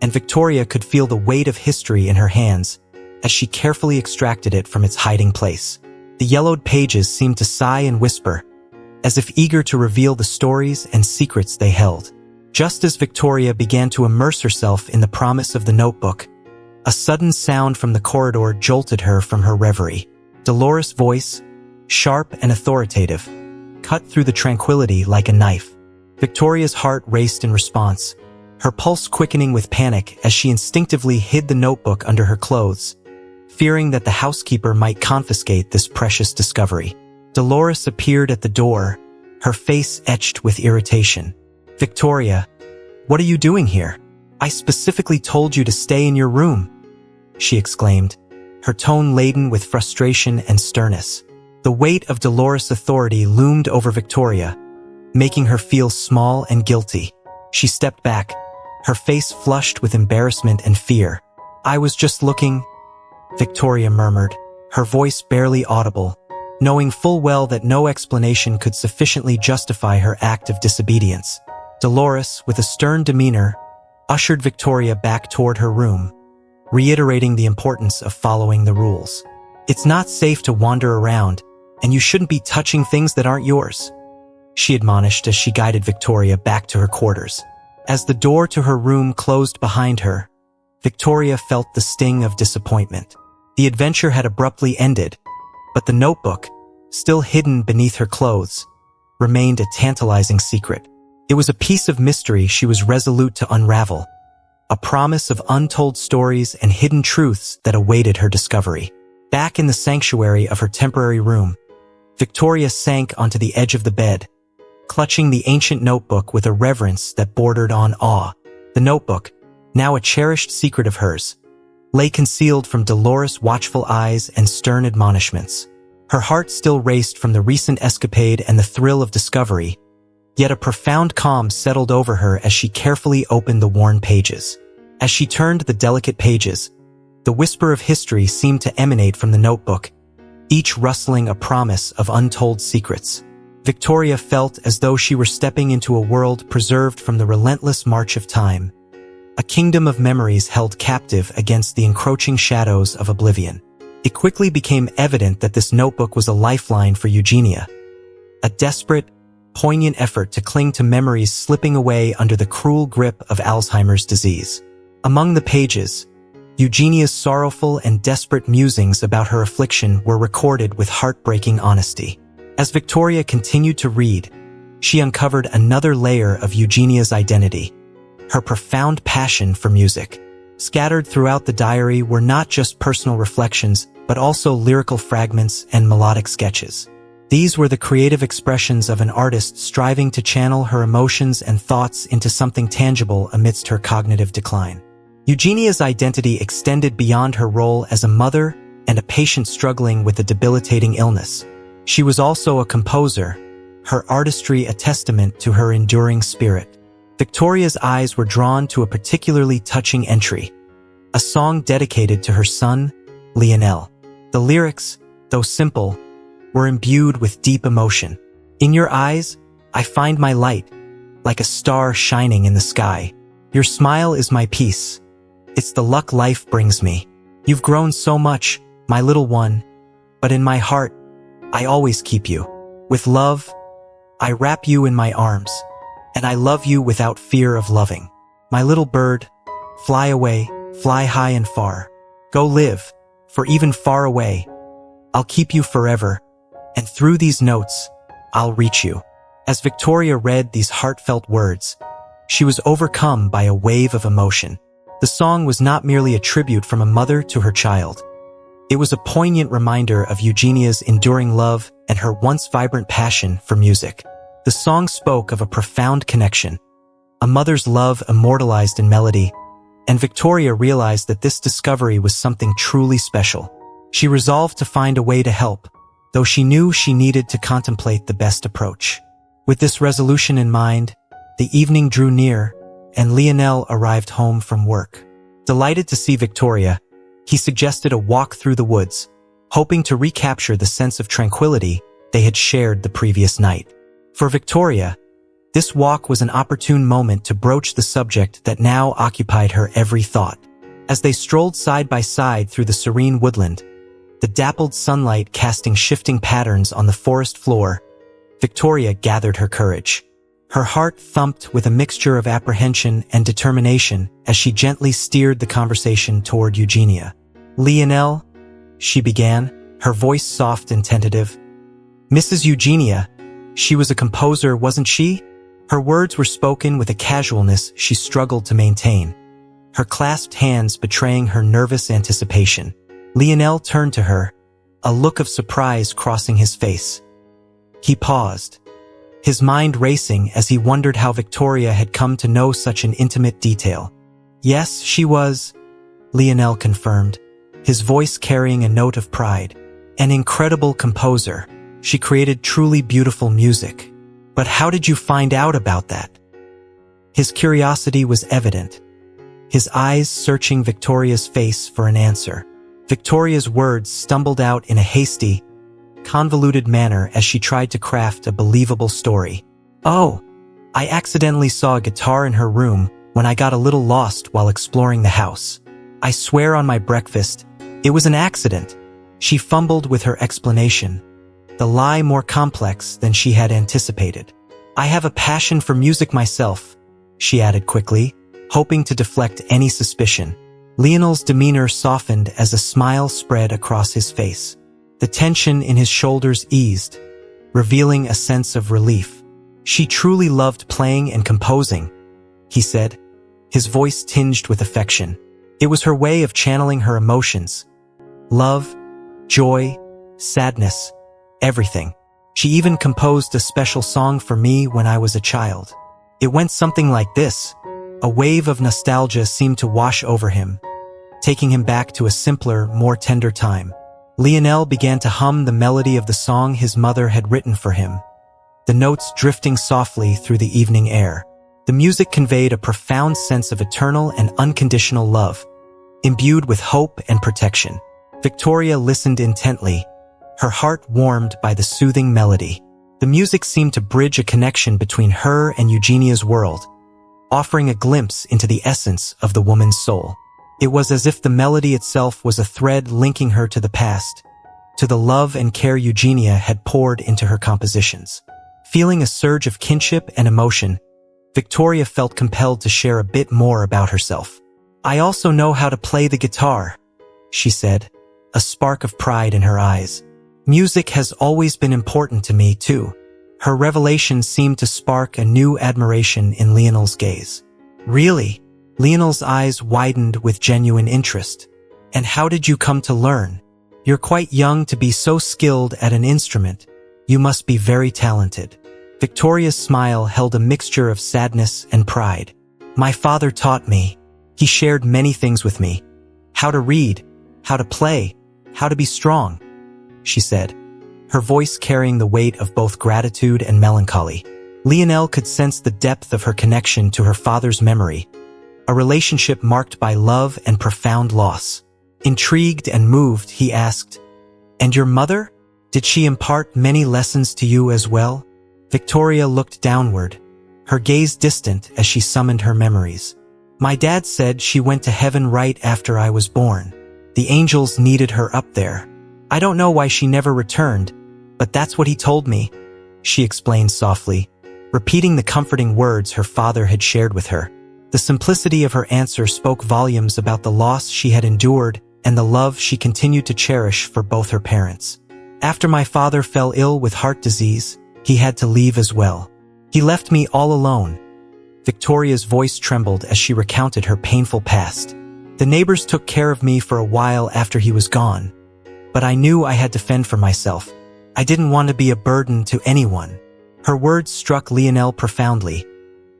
and Victoria could feel the weight of history in her hands as she carefully extracted it from its hiding place. The yellowed pages seemed to sigh and whisper, as if eager to reveal the stories and secrets they held. Just as Victoria began to immerse herself in the promise of the notebook, a sudden sound from the corridor jolted her from her reverie. Dolores' voice, sharp and authoritative, cut through the tranquility like a knife. Victoria's heart raced in response, her pulse quickening with panic as she instinctively hid the notebook under her clothes, fearing that the housekeeper might confiscate this precious discovery. Dolores appeared at the door, her face etched with irritation. "Victoria, what are you doing here? I specifically told you to stay in your room," she exclaimed, her tone laden with frustration and sternness. The weight of Dolores' authority loomed over Victoria, making her feel small and guilty. She stepped back, her face flushed with embarrassment and fear. "I was just looking," Victoria murmured, her voice barely audible, knowing full well that no explanation could sufficiently justify her act of disobedience. Dolores, with a stern demeanor, ushered Victoria back toward her room, reiterating the importance of following the rules. It's not safe to wander around, and you shouldn't be touching things that aren't yours, she admonished as she guided Victoria back to her quarters. As the door to her room closed behind her, Victoria felt the sting of disappointment. The adventure had abruptly ended, but the notebook, still hidden beneath her clothes, remained a tantalizing secret. It was a piece of mystery she was resolute to unravel, a promise of untold stories and hidden truths that awaited her discovery. Back in the sanctuary of her temporary room, Victoria sank onto the edge of the bed, clutching the ancient notebook with a reverence that bordered on awe. The notebook, now a cherished secret of hers, lay concealed from Dolores' watchful eyes and stern admonishments. Her heart still raced from the recent escapade and the thrill of discovery, yet a profound calm settled over her as she carefully opened the worn pages. As she turned the delicate pages, the whisper of history seemed to emanate from the notebook, each rustling a promise of untold secrets. Victoria felt as though she were stepping into a world preserved from the relentless march of time, a kingdom of memories held captive against the encroaching shadows of oblivion. It quickly became evident that this notebook was a lifeline for Eugenia, a desperate, poignant effort to cling to memories slipping away under the cruel grip of Alzheimer's disease. Among the pages, Eugenia's sorrowful and desperate musings about her affliction were recorded with heartbreaking honesty. As Victoria continued to read, she uncovered another layer of Eugenia's identity, her profound passion for music. Scattered throughout the diary were not just personal reflections, but also lyrical fragments and melodic sketches. These were the creative expressions of an artist striving to channel her emotions and thoughts into something tangible amidst her cognitive decline. Eugenia's identity extended beyond her role as a mother and a patient struggling with a debilitating illness. She was also a composer, her artistry a testament to her enduring spirit. Victoria's eyes were drawn to a particularly touching entry, a song dedicated to her son, Lionel. The lyrics, though simple, were imbued with deep emotion. In your eyes, I find my light, like a star shining in the sky. Your smile is my peace. It's the luck life brings me. You've grown so much, my little one, but in my heart, I always keep you. With love, I wrap you in my arms, and I love you without fear of loving. My little bird, fly away, fly high and far. Go live, for even far away, I'll keep you forever, and through these notes, I'll reach you. As Victoria read these heartfelt words, she was overcome by a wave of emotion. The song was not merely a tribute from a mother to her child. It was a poignant reminder of Eugenia's enduring love and her once vibrant passion for music. The song spoke of a profound connection, a mother's love immortalized in melody, and Victoria realized that this discovery was something truly special. She resolved to find a way to help, though she knew she needed to contemplate the best approach. With this resolution in mind, the evening drew near, and Lionel arrived home from work. Delighted to see Victoria, he suggested a walk through the woods, hoping to recapture the sense of tranquility they had shared the previous night. For Victoria, this walk was an opportune moment to broach the subject that now occupied her every thought. As they strolled side by side through the serene woodland, the dappled sunlight casting shifting patterns on the forest floor, Victoria gathered her courage. Her heart thumped with a mixture of apprehension and determination as she gently steered the conversation toward Eugenia. "Lionel," she began, her voice soft and tentative. "Mrs. Eugenia, she was a composer, wasn't she?" Her words were spoken with a casualness she struggled to maintain, her clasped hands betraying her nervous anticipation. Lionel turned to her, a look of surprise crossing his face. He paused, his mind racing as he wondered how Victoria had come to know such an intimate detail. "Yes, she was," Lionel confirmed, his voice carrying a note of pride. "An incredible composer. She created truly beautiful music. But how did you find out about that?" His curiosity was evident, his eyes searching Victoria's face for an answer. Victoria's words stumbled out in a hasty, convoluted manner as she tried to craft a believable story. "Oh, I accidentally saw a guitar in her room when I got a little lost while exploring the house. I swear on my breakfast, it was an accident. She fumbled with her explanation, the lie more complex than she had anticipated. I have a passion for music myself, she added quickly, hoping to deflect any suspicion. Lionel's demeanor softened as a smile spread across his face. The tension in his shoulders eased, revealing a sense of relief. She truly loved playing and composing, he said, his voice tinged with affection. It was her way of channeling her emotions. Love, joy, sadness, everything. She even composed a special song for me when I was a child. It went something like this. A wave of nostalgia seemed to wash over him, taking him back to a simpler, more tender time. Lionel began to hum the melody of the song his mother had written for him, the notes drifting softly through the evening air. The music conveyed a profound sense of eternal and unconditional love, imbued with hope and protection. Victoria listened intently, her heart warmed by the soothing melody. The music seemed to bridge a connection between her and Eugenia's world, offering a glimpse into the essence of the woman's soul. It was as if the melody itself was a thread linking her to the past, to the love and care Eugenia had poured into her compositions. Feeling a surge of kinship and emotion, Victoria felt compelled to share a bit more about herself. I also know how to play the guitar, she said, a spark of pride in her eyes. Music has always been important to me, too. Her revelation seemed to spark a new admiration in Lionel's gaze. Really? Lionel's eyes widened with genuine interest. And how did you come to learn? You're quite young to be so skilled at an instrument. You must be very talented. Victoria's smile held a mixture of sadness and pride. My father taught me. He shared many things with me. How to read, how to play, how to be strong, she said, her voice carrying the weight of both gratitude and melancholy. Lionel could sense the depth of her connection to her father's memory, a relationship marked by love and profound loss. Intrigued and moved, he asked, "And your mother? Did she impart many lessons to you as well?" Victoria looked downward, her gaze distant as she summoned her memories. My dad said she went to heaven right after I was born. The angels needed her up there. I don't know why she never returned, but that's what he told me, she explained softly, repeating the comforting words her father had shared with her. The simplicity of her answer spoke volumes about the loss she had endured and the love she continued to cherish for both her parents. After my father fell ill with heart disease, he had to leave as well. He left me all alone. Victoria's voice trembled as she recounted her painful past. The neighbors took care of me for a while after he was gone, but I knew I had to fend for myself. I didn't want to be a burden to anyone. Her words struck Lionel profoundly,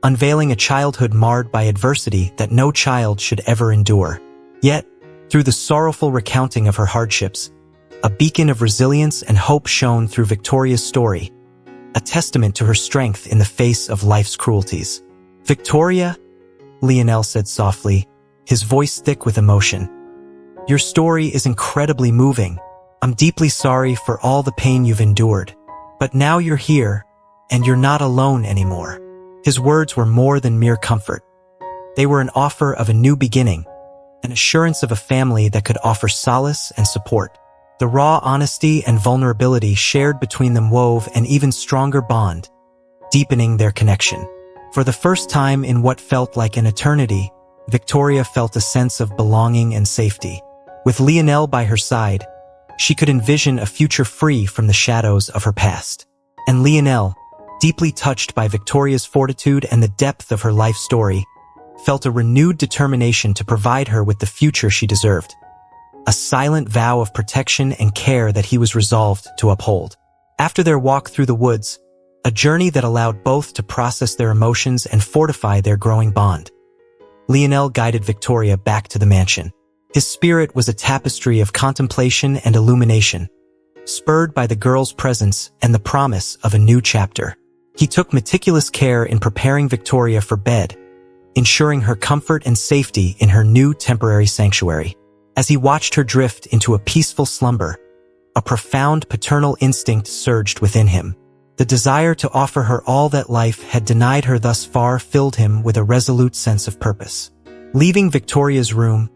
unveiling a childhood marred by adversity that no child should ever endure. Yet, through the sorrowful recounting of her hardships, a beacon of resilience and hope shone through Victoria's story, a testament to her strength in the face of life's cruelties. Victoria, Lionel said softly, his voice thick with emotion. Your story is incredibly moving. I'm deeply sorry for all the pain you've endured. But now you're here, and you're not alone anymore. His words were more than mere comfort. They were an offer of a new beginning, an assurance of a family that could offer solace and support. The raw honesty and vulnerability shared between them wove an even stronger bond, deepening their connection. For the first time in what felt like an eternity, Victoria felt a sense of belonging and safety. With Lionel by her side, she could envision a future free from the shadows of her past. And Lionel, deeply touched by Victoria's fortitude and the depth of her life story, felt a renewed determination to provide her with the future she deserved. A silent vow of protection and care that he was resolved to uphold. After their walk through the woods, a journey that allowed both to process their emotions and fortify their growing bond, Lionel guided Victoria back to the mansion. His spirit was a tapestry of contemplation and illumination, spurred by the girl's presence and the promise of a new chapter. He took meticulous care in preparing Victoria for bed, ensuring her comfort and safety in her new temporary sanctuary. As he watched her drift into a peaceful slumber, a profound paternal instinct surged within him. The desire to offer her all that life had denied her thus far filled him with a resolute sense of purpose. Leaving Victoria's room,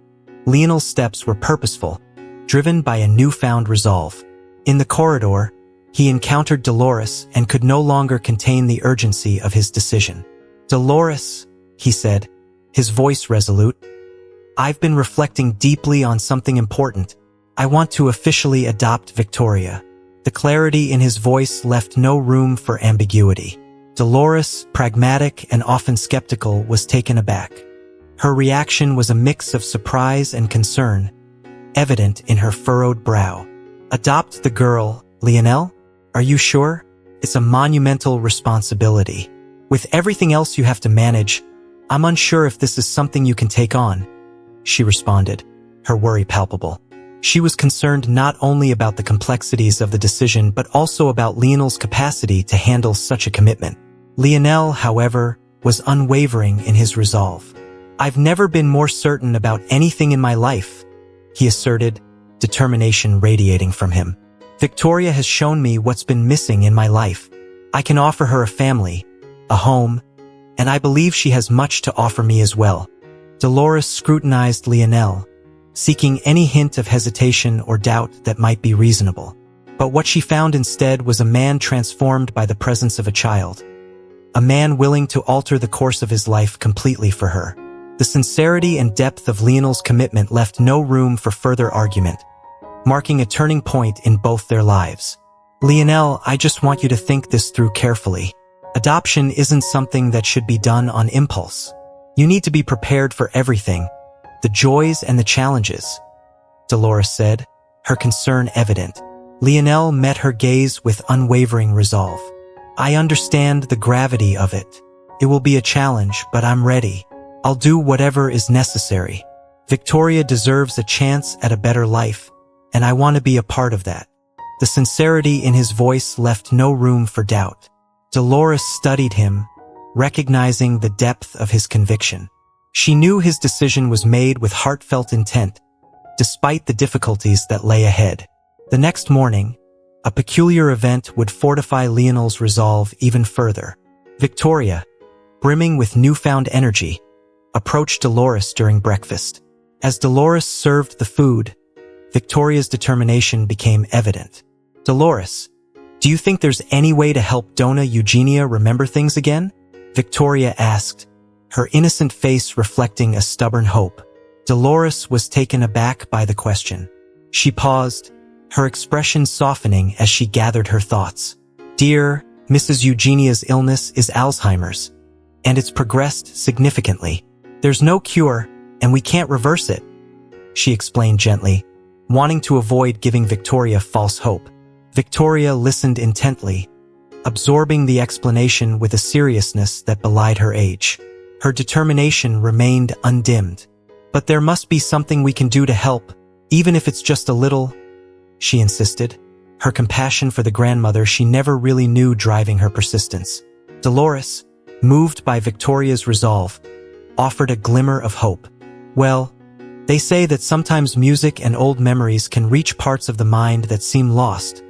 Lionel's steps were purposeful, driven by a newfound resolve. In the corridor, he encountered Dolores and could no longer contain the urgency of his decision. "Dolores," he said, his voice resolute, "I've been reflecting deeply on something important. I want to officially adopt Victoria." The clarity in his voice left no room for ambiguity. Dolores, pragmatic and often skeptical, was taken aback. Her reaction was a mix of surprise and concern, evident in her furrowed brow. "Adopt the girl, Lionel? Are you sure? It's a monumental responsibility. With everything else you have to manage, I'm unsure if this is something you can take on," she responded, her worry palpable. She was concerned not only about the complexities of the decision but also about Lionel's capacity to handle such a commitment. Lionel, however, was unwavering in his resolve. "I've never been more certain about anything in my life," he asserted, determination radiating from him. "Victoria has shown me what's been missing in my life. I can offer her a family, a home, and I believe she has much to offer me as well." Dolores scrutinized Lionel, seeking any hint of hesitation or doubt that might be reasonable. But what she found instead was a man transformed by the presence of a child. A man willing to alter the course of his life completely for her. The sincerity and depth of Lionel's commitment left no room for further argument, marking a turning point in both their lives. "Lionel, I just want you to think this through carefully. Adoption isn't something that should be done on impulse. You need to be prepared for everything, the joys and the challenges," Dolores said, her concern evident. Lionel met her gaze with unwavering resolve. "I understand the gravity of it. It will be a challenge, but I'm ready. I'll do whatever is necessary. Victoria deserves a chance at a better life, and I want to be a part of that." The sincerity in his voice left no room for doubt. Dolores studied him, recognizing the depth of his conviction. She knew his decision was made with heartfelt intent, despite the difficulties that lay ahead. The next morning, a peculiar event would fortify Lionel's resolve even further. Victoria, brimming with newfound energy, approached Dolores during breakfast. As Dolores served the food, Victoria's determination became evident. "Dolores, do you think there's any way to help Dona Eugenia remember things again?" Victoria asked, her innocent face reflecting a stubborn hope. Dolores was taken aback by the question. She paused, her expression softening as she gathered her thoughts. "Dear, Mrs. Eugenia's illness is Alzheimer's, and it's progressed significantly. There's no cure, and we can't reverse it," she explained gently, wanting to avoid giving Victoria false hope. Victoria listened intently, absorbing the explanation with a seriousness that belied her age. Her determination remained undimmed. "But there must be something we can do to help, even if it's just a little," she insisted, her compassion for the grandmother she never really knew driving her persistence. Dolores, moved by Victoria's resolve, offered a glimmer of hope. "Well, they say that sometimes music and old memories can reach parts of the mind that seem lost,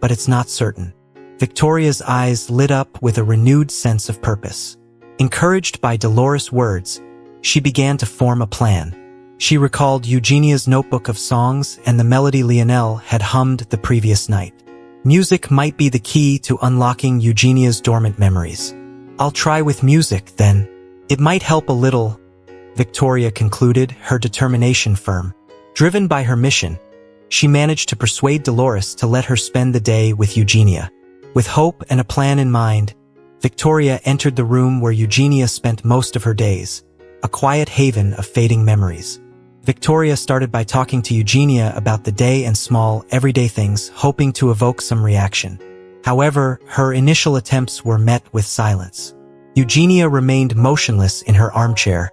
but it's not certain." Victoria's eyes lit up with a renewed sense of purpose. Encouraged by Dolores' words, she began to form a plan. She recalled Eugenia's notebook of songs and the melody Lionel had hummed the previous night. Music might be the key to unlocking Eugenia's dormant memories. "I'll try with music, then. It might help a little," Victoria concluded, her determination firm. Driven by her mission, she managed to persuade Dolores to let her spend the day with Eugenia. With hope and a plan in mind, Victoria entered the room where Eugenia spent most of her days, a quiet haven of fading memories. Victoria started by talking to Eugenia about the day and small, everyday things, hoping to evoke some reaction. However, her initial attempts were met with silence. Eugenia remained motionless in her armchair,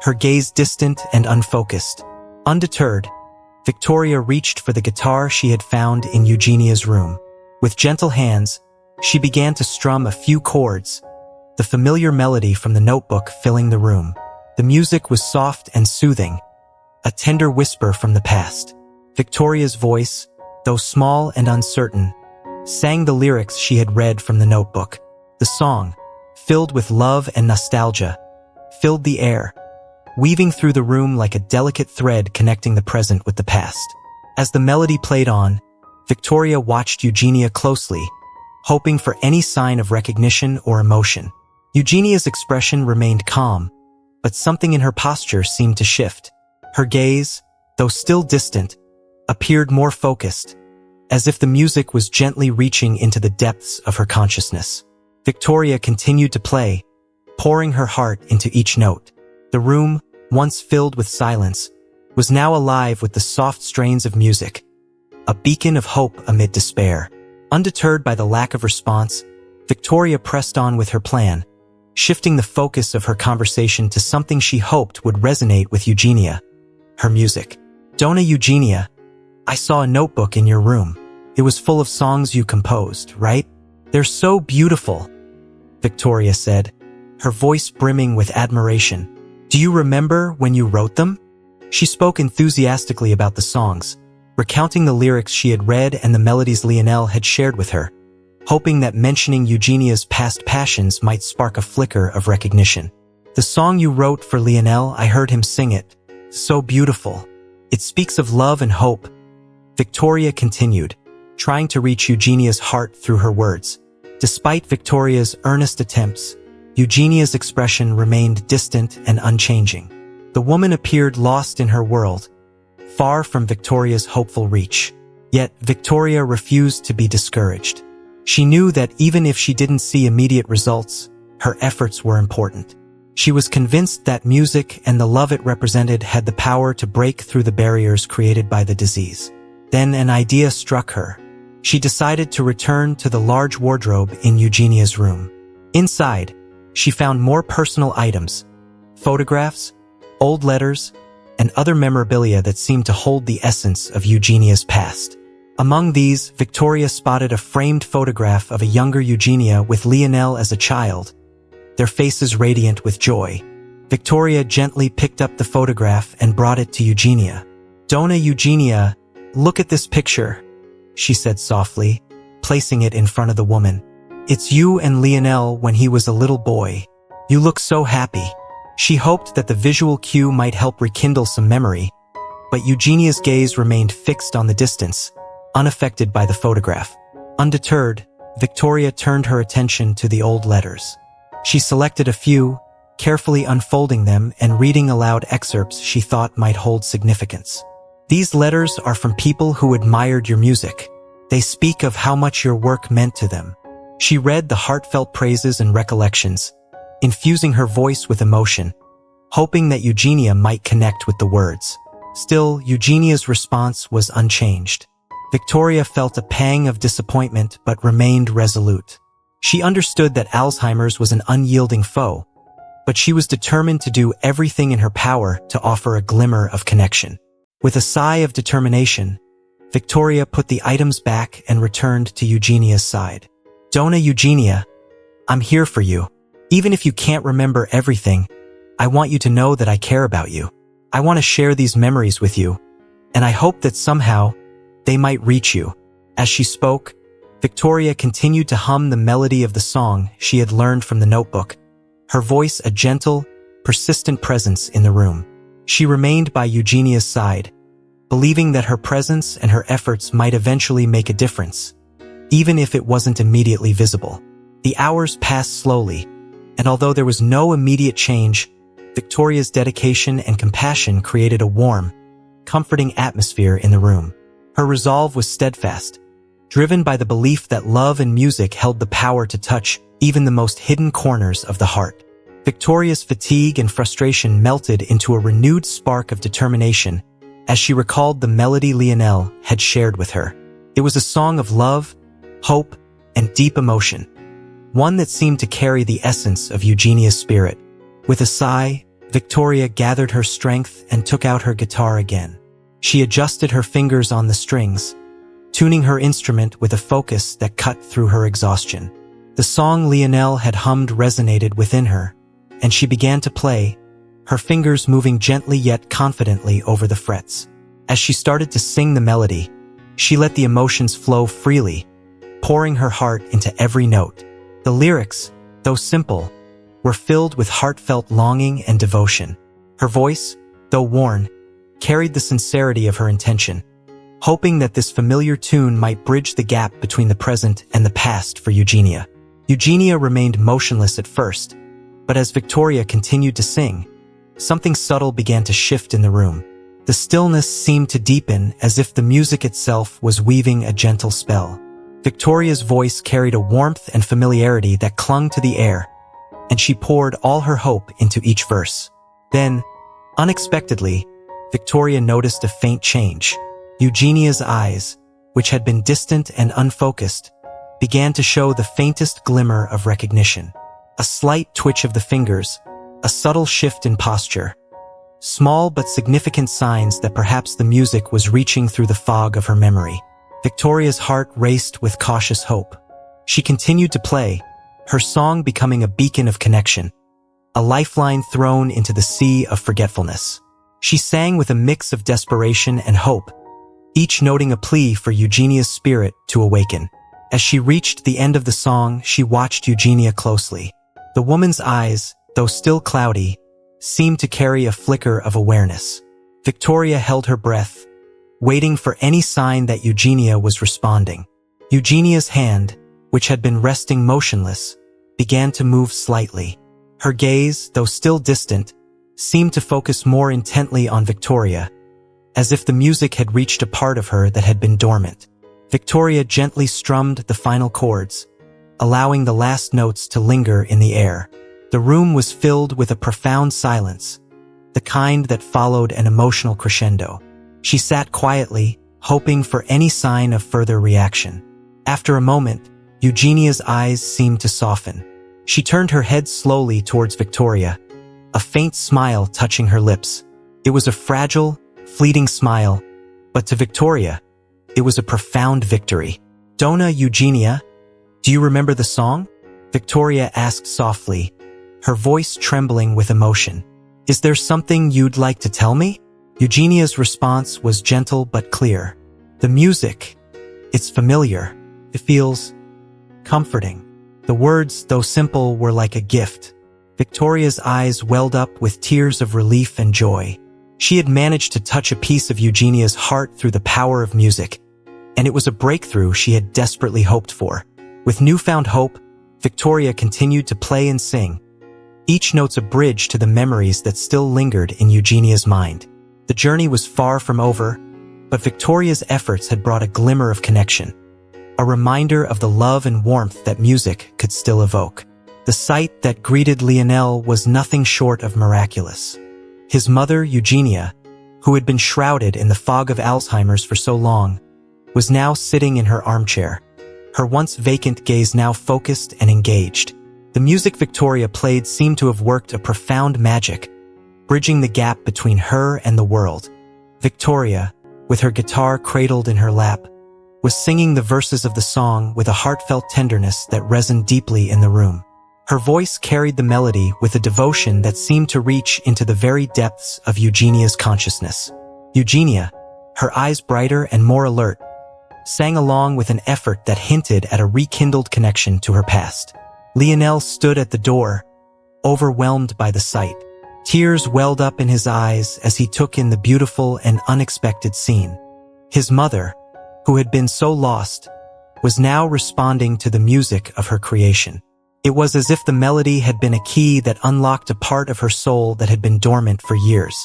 her gaze distant and unfocused. Undeterred, Victoria reached for the guitar she had found in Eugenia's room. With gentle hands, she began to strum a few chords, the familiar melody from the notebook filling the room. The music was soft and soothing, a tender whisper from the past. Victoria's voice, though small and uncertain, sang the lyrics she had read from the notebook. The song, filled with love and nostalgia, filled the air, weaving through the room like a delicate thread connecting the present with the past. As the melody played on, Victoria watched Eugenia closely, hoping for any sign of recognition or emotion. Eugenia's expression remained calm, but something in her posture seemed to shift. Her gaze, though still distant, appeared more focused, as if the music was gently reaching into the depths of her consciousness. Victoria continued to play, pouring her heart into each note. The room, once filled with silence, was now alive with the soft strains of music, a beacon of hope amid despair. Undeterred by the lack of response, Victoria pressed on with her plan, shifting the focus of her conversation to something she hoped would resonate with Eugenia: her music. "Dona Eugenia, I saw a notebook in your room. It was full of songs you composed, right? They're so beautiful," Victoria said, her voice brimming with admiration. "Do you remember when you wrote them?" She spoke enthusiastically about the songs, recounting the lyrics she had read and the melodies Lionel had shared with her, hoping that mentioning Eugenia's past passions might spark a flicker of recognition. "The song you wrote for Lionel, I heard him sing it. So beautiful. It speaks of love and hope," Victoria continued, trying to reach Eugenia's heart through her words. Despite Victoria's earnest attempts, Eugenia's expression remained distant and unchanging. The woman appeared lost in her world, far from Victoria's hopeful reach. Yet Victoria refused to be discouraged. She knew that even if she didn't see immediate results, her efforts were important. She was convinced that music and the love it represented had the power to break through the barriers created by the disease. Then an idea struck her. She decided to return to the large wardrobe in Eugenia's room. Inside, she found more personal items, photographs, old letters, and other memorabilia that seemed to hold the essence of Eugenia's past. Among these, Victoria spotted a framed photograph of a younger Eugenia with Lionel as a child, their faces radiant with joy. Victoria gently picked up the photograph and brought it to Eugenia. "Dona Eugenia, look at this picture," she said softly, placing it in front of the woman. "It's you and Lionel when he was a little boy. You look so happy." She hoped that the visual cue might help rekindle some memory, but Eugenia's gaze remained fixed on the distance, unaffected by the photograph. Undeterred, Victoria turned her attention to the old letters. She selected a few, carefully unfolding them and reading aloud excerpts she thought might hold significance. "These letters are from people who admired your music. They speak of how much your work meant to them." She read the heartfelt praises and recollections, infusing her voice with emotion, hoping that Eugenia might connect with the words. Still, Eugenia's response was unchanged. Victoria felt a pang of disappointment but remained resolute. She understood that Alzheimer's was an unyielding foe, but she was determined to do everything in her power to offer a glimmer of connection. With a sigh of determination, Victoria put the items back and returned to Eugenia's side. "Dona Eugenia, I'm here for you. Even if you can't remember everything, I want you to know that I care about you. I want to share these memories with you, and I hope that somehow they might reach you." As she spoke, Victoria continued to hum the melody of the song she had learned from the notebook, her voice a gentle, persistent presence in the room. She remained by Eugenia's side, believing that her presence and her efforts might eventually make a difference, even if it wasn't immediately visible. The hours passed slowly, and although there was no immediate change, Victoria's dedication and compassion created a warm, comforting atmosphere in the room. Her resolve was steadfast, driven by the belief that love and music held the power to touch even the most hidden corners of the heart. Victoria's fatigue and frustration melted into a renewed spark of determination as she recalled the melody Lionel had shared with her. It was a song of love, hope, and deep emotion, one that seemed to carry the essence of Eugenia's spirit. With a sigh, Victoria gathered her strength and took out her guitar again. She adjusted her fingers on the strings, tuning her instrument with a focus that cut through her exhaustion. The song Lionel had hummed resonated within her, and she began to play, her fingers moving gently yet confidently over the frets. As she started to sing the melody, she let the emotions flow freely, pouring her heart into every note. The lyrics, though simple, were filled with heartfelt longing and devotion. Her voice, though worn, carried the sincerity of her intention, hoping that this familiar tune might bridge the gap between the present and the past for Eugenia. Eugenia remained motionless at first, but as Victoria continued to sing, something subtle began to shift in the room. The stillness seemed to deepen as if the music itself was weaving a gentle spell. Victoria's voice carried a warmth and familiarity that clung to the air, and she poured all her hope into each verse. Then, unexpectedly, Victoria noticed a faint change. Eugenia's eyes, which had been distant and unfocused, began to show the faintest glimmer of recognition. A slight twitch of the fingers, a subtle shift in posture. Small but significant signs that perhaps the music was reaching through the fog of her memory. Victoria's heart raced with cautious hope. She continued to play, her song becoming a beacon of connection, a lifeline thrown into the sea of forgetfulness. She sang with a mix of desperation and hope, each noting a plea for Eugenia's spirit to awaken. As she reached the end of the song, she watched Eugenia closely. The woman's eyes, though still cloudy, seemed to carry a flicker of awareness. Victoria held her breath, waiting for any sign that Eugenia was responding. Eugenia's hand, which had been resting motionless, began to move slightly. Her gaze, though still distant, seemed to focus more intently on Victoria, as if the music had reached a part of her that had been dormant. Victoria gently strummed the final chords, allowing the last notes to linger in the air. The room was filled with a profound silence, the kind that followed an emotional crescendo. She sat quietly, hoping for any sign of further reaction. After a moment, Eugenia's eyes seemed to soften. She turned her head slowly towards Victoria, a faint smile touching her lips. It was a fragile, fleeting smile, but to Victoria, it was a profound victory. "Dona Eugenia, do you remember the song?" Victoria asked softly, her voice trembling with emotion. "Is there something you'd like to tell me?" Eugenia's response was gentle but clear. "The music, it's familiar. It feels comforting." The words, though simple, were like a gift. Victoria's eyes welled up with tears of relief and joy. She had managed to touch a piece of Eugenia's heart through the power of music, and it was a breakthrough she had desperately hoped for. With newfound hope, Victoria continued to play and sing, each note's a bridge to the memories that still lingered in Eugenia's mind. The journey was far from over, but Victoria's efforts had brought a glimmer of connection, a reminder of the love and warmth that music could still evoke. The sight that greeted Lionel was nothing short of miraculous. His mother, Eugenia, who had been shrouded in the fog of Alzheimer's for so long, was now sitting in her armchair, her once vacant gaze now focused and engaged. The music Victoria played seemed to have worked a profound magic, bridging the gap between her and the world. Victoria, with her guitar cradled in her lap, was singing the verses of the song with a heartfelt tenderness that resoned deeply in the room. Her voice carried the melody with a devotion that seemed to reach into the very depths of Eugenia's consciousness. Eugenia, her eyes brighter and more alert, sang along with an effort that hinted at a rekindled connection to her past. Lionel stood at the door, overwhelmed by the sight. Tears welled up in his eyes as he took in the beautiful and unexpected scene. His mother, who had been so lost, was now responding to the music of her creation. It was as if the melody had been a key that unlocked a part of her soul that had been dormant for years.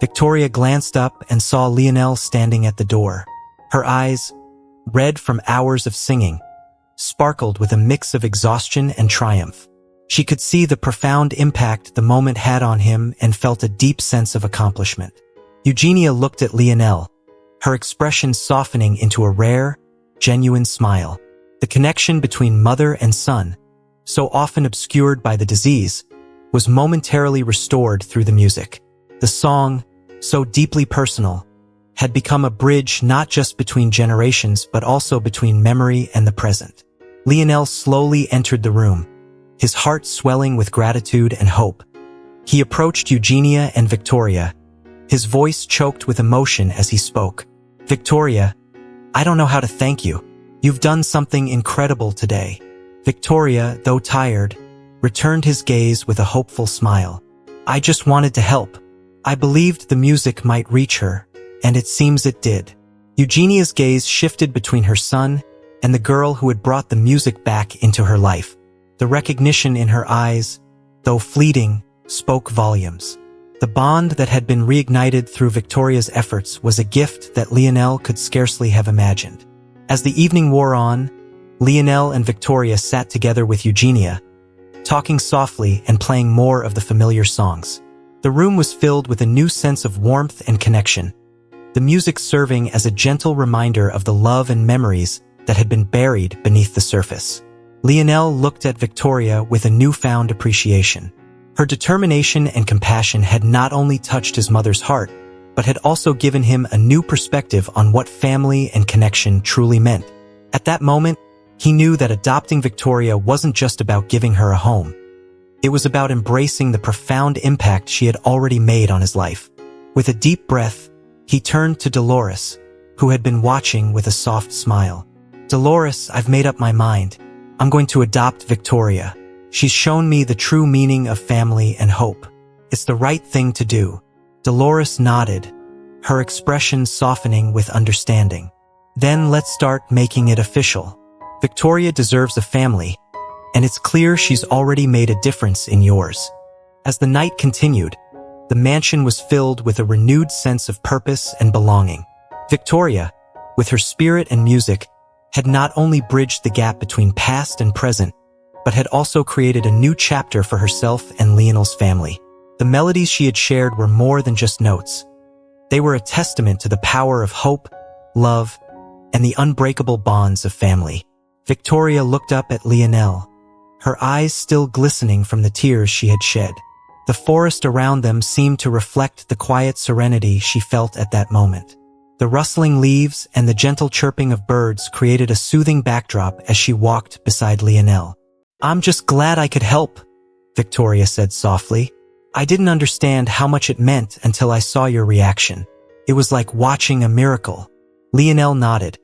Victoria glanced up and saw Lionel standing at the door. Her eyes, red from hours of singing, sparkled with a mix of exhaustion and triumph. She could see the profound impact the moment had on him and felt a deep sense of accomplishment. Eugenia looked at Lionel, her expression softening into a rare, genuine smile. The connection between mother and son, so often obscured by the disease, was momentarily restored through the music. The song, so deeply personal, had become a bridge not just between generations but also between memory and the present. Lionel slowly entered the room, his heart swelling with gratitude and hope. He approached Eugenia and Victoria, his voice choked with emotion as he spoke. "Victoria, I don't know how to thank you. You've done something incredible today." Victoria, though tired, returned his gaze with a hopeful smile. "I just wanted to help. I believed the music might reach her, and it seems it did. Eugenia's gaze shifted between her son and the girl who had brought the music back into her life. The recognition in her eyes, though fleeting, spoke volumes. The bond that had been reignited through Victoria's efforts was a gift that Lionel could scarcely have imagined. As the evening wore on, Lionel and Victoria sat together with Eugenia, talking softly and playing more of the familiar songs. The room was filled with a new sense of warmth and connection, the music serving as a gentle reminder of the love and memories that had been buried beneath the surface. Lionel looked at Victoria with a newfound appreciation. Her determination and compassion had not only touched his mother's heart, but had also given him a new perspective on what family and connection truly meant. At that moment, he knew that adopting Victoria wasn't just about giving her a home. It was about embracing the profound impact she had already made on his life. With a deep breath, he turned to Dolores, who had been watching with a soft smile. "Dolores, I've made up my mind. I'm going to adopt Victoria. She's shown me the true meaning of family and hope. It's the right thing to do." Dolores nodded, her expression softening with understanding. "Then let's start making it official. Victoria deserves a family, and it's clear she's already made a difference in yours." As the night continued, the mansion was filled with a renewed sense of purpose and belonging. Victoria, with her spirit and music, had not only bridged the gap between past and present, but had also created a new chapter for herself and Lionel's family. The melodies she had shared were more than just notes. They were a testament to the power of hope, love, and the unbreakable bonds of family. Victoria looked up at Lionel, her eyes still glistening from the tears she had shed. The forest around them seemed to reflect the quiet serenity she felt at that moment. The rustling leaves and the gentle chirping of birds created a soothing backdrop as she walked beside Lionel. "I'm just glad I could help," Victoria said softly. "I didn't understand how much it meant until I saw your reaction. It was like watching a miracle." Lionel nodded,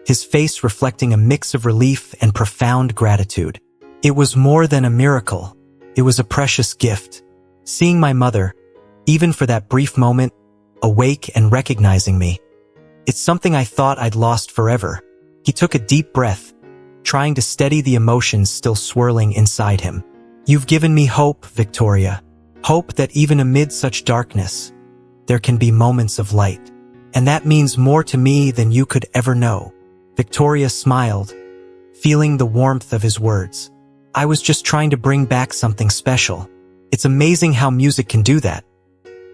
his face reflecting a mix of relief and profound gratitude. "It was more than a miracle. It was a precious gift. Seeing my mother, even for that brief moment, awake and recognizing me. It's something I thought I'd lost forever." He took a deep breath, trying to steady the emotions still swirling inside him. "You've given me hope, Victoria. Hope that even amid such darkness, there can be moments of light. And that means more to me than you could ever know." Victoria smiled, feeling the warmth of his words. "I was just trying to bring back something special. It's amazing how music can do that.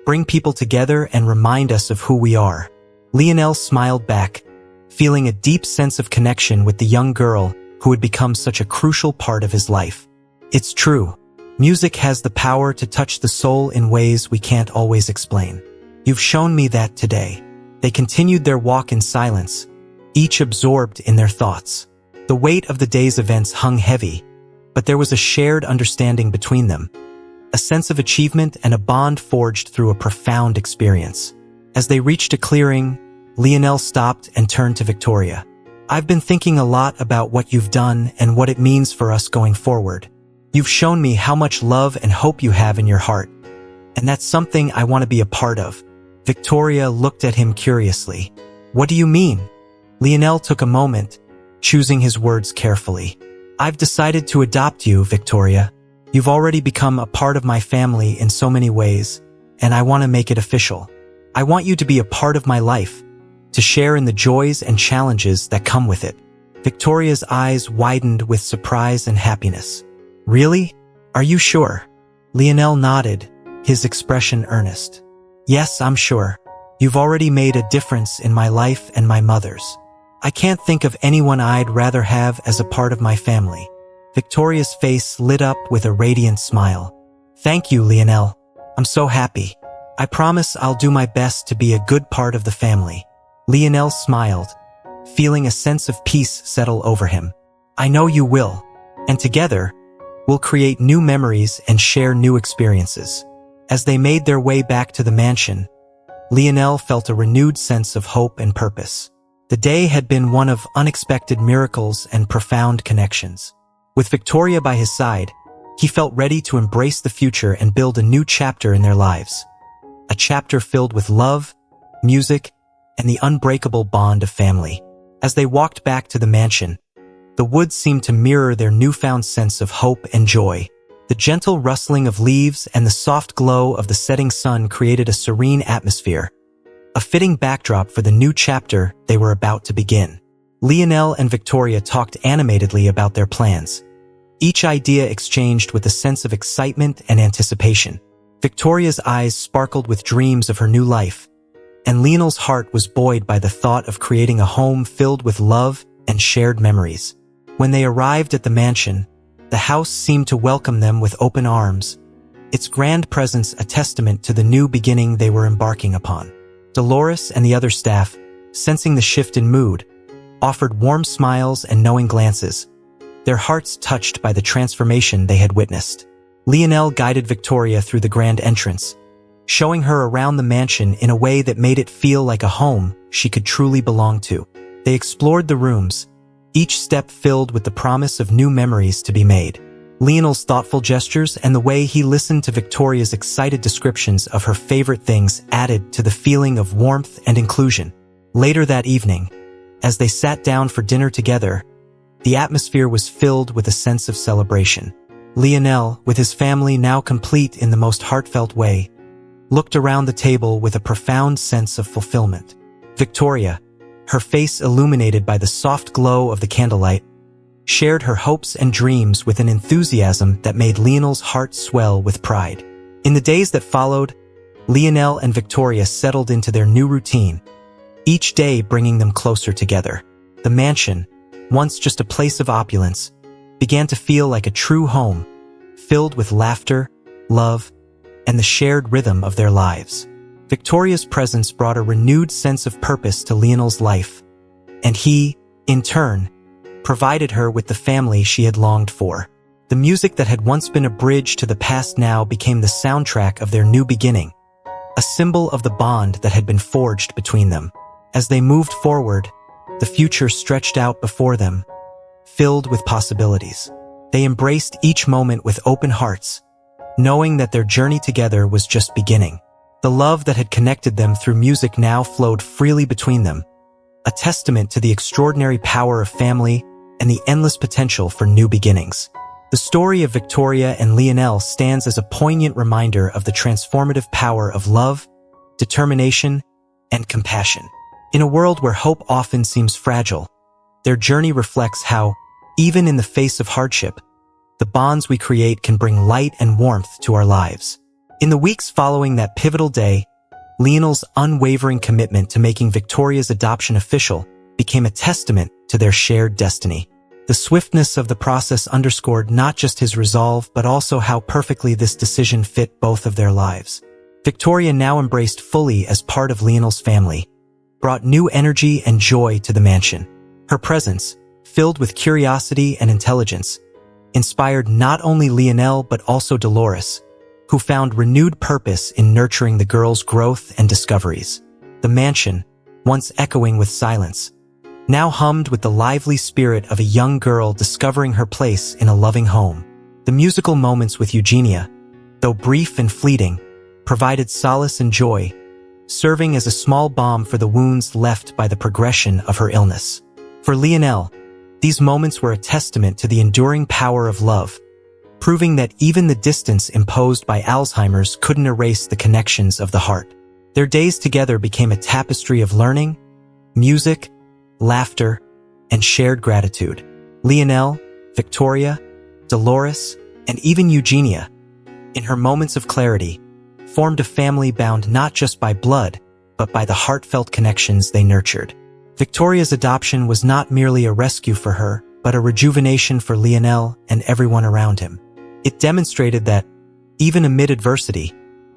Bring people together and remind us of who we are." Lionel smiled back, feeling a deep sense of connection with the young girl who had become such a crucial part of his life. "It's true. Music has the power to touch the soul in ways we can't always explain. You've shown me that today." They continued their walk in silence, each absorbed in their thoughts. The weight of the day's events hung heavy, but there was a shared understanding between them, a sense of achievement and a bond forged through a profound experience. As they reached a clearing, Lionel stopped and turned to Victoria. "I've been thinking a lot about what you've done and what it means for us going forward. You've shown me how much love and hope you have in your heart, and that's something I want to be a part of." Victoria looked at him curiously. "What do you mean?" Lionel took a moment, choosing his words carefully. "I've decided to adopt you, Victoria. You've already become a part of my family in so many ways, and I want to make it official. I want you to be a part of my life, to share in the joys and challenges that come with it." Victoria's eyes widened with surprise and happiness. "Really? Are you sure?" Lionel nodded, his expression earnest. "Yes, I'm sure. You've already made a difference in my life and my mother's. I can't think of anyone I'd rather have as a part of my family." Victoria's face lit up with a radiant smile. "Thank you, Lionel. I'm so happy. I promise I'll do my best to be a good part of the family." Lionel smiled, feeling a sense of peace settle over him. "I know you will, and together, we'll create new memories and share new experiences." As they made their way back to the mansion, Lionel felt a renewed sense of hope and purpose. The day had been one of unexpected miracles and profound connections. With Victoria by his side, he felt ready to embrace the future and build a new chapter in their lives. a chapter filled with love, music, and the unbreakable bond of family. As they walked back to the mansion, the woods seemed to mirror their newfound sense of hope and joy. The gentle rustling of leaves and the soft glow of the setting sun created a serene atmosphere, a fitting backdrop for the new chapter they were about to begin. Lionel and Victoria talked animatedly about their plans, each idea exchanged with a sense of excitement and anticipation. Victoria's eyes sparkled with dreams of her new life, and Lionel's heart was buoyed by the thought of creating a home filled with love and shared memories. When they arrived at the mansion, the house seemed to welcome them with open arms, its grand presence a testament to the new beginning they were embarking upon. Dolores and the other staff, sensing the shift in mood, offered warm smiles and knowing glances, their hearts touched by the transformation they had witnessed. Lionel guided Victoria through the grand entrance, showing her around the mansion in a way that made it feel like a home she could truly belong to. They explored the rooms, each step filled with the promise of new memories to be made. Lionel's thoughtful gestures and the way he listened to Victoria's excited descriptions of her favorite things added to the feeling of warmth and inclusion. Later that evening, as they sat down for dinner together, the atmosphere was filled with a sense of celebration. Lionel, with his family now complete in the most heartfelt way, looked around the table with a profound sense of fulfillment. Victoria, her face illuminated by the soft glow of the candlelight, shared her hopes and dreams with an enthusiasm that made Lionel's heart swell with pride. In the days that followed, Lionel and Victoria settled into their new routine, each day bringing them closer together. The mansion, once just a place of opulence, began to feel like a true home, filled with laughter, love, and the shared rhythm of their lives. Victoria's presence brought a renewed sense of purpose to Lionel's life, and he, in turn, provided her with the family she had longed for. The music that had once been a bridge to the past now became the soundtrack of their new beginning, a symbol of the bond that had been forged between them. As they moved forward, the future stretched out before them, filled with possibilities. They embraced each moment with open hearts, knowing that their journey together was just beginning. The love that had connected them through music now flowed freely between them, a testament to the extraordinary power of family and the endless potential for new beginnings. The story of Victoria and Lionel stands as a poignant reminder of the transformative power of love, determination, and compassion. In a world where hope often seems fragile, their journey reflects how, even in the face of hardship, the bonds we create can bring light and warmth to our lives. In the weeks following that pivotal day, Lionel's unwavering commitment to making Victoria's adoption official became a testament to their shared destiny. The swiftness of the process underscored not just his resolve but also how perfectly this decision fit both of their lives. Victoria, now embraced fully as part of Lionel's family, brought new energy and joy to the mansion. Her presence, filled with curiosity and intelligence, inspired not only Lionel but also Dolores, who found renewed purpose in nurturing the girl's growth and discoveries. The mansion, once echoing with silence, now hummed with the lively spirit of a young girl discovering her place in a loving home. The musical moments with Eugenia, though brief and fleeting, provided solace and joy, serving as a small balm for the wounds left by the progression of her illness. For Lionel, these moments were a testament to the enduring power of love, proving that even the distance imposed by Alzheimer's couldn't erase the connections of the heart. Their days together became a tapestry of learning, music, laughter, and shared gratitude. Lionel, Victoria, Dolores, and even Eugenia, in her moments of clarity, formed a family bound not just by blood, but by the heartfelt connections they nurtured. Victoria's adoption was not merely a rescue for her, but a rejuvenation for Lionel and everyone around him. It demonstrated that, even amid adversity,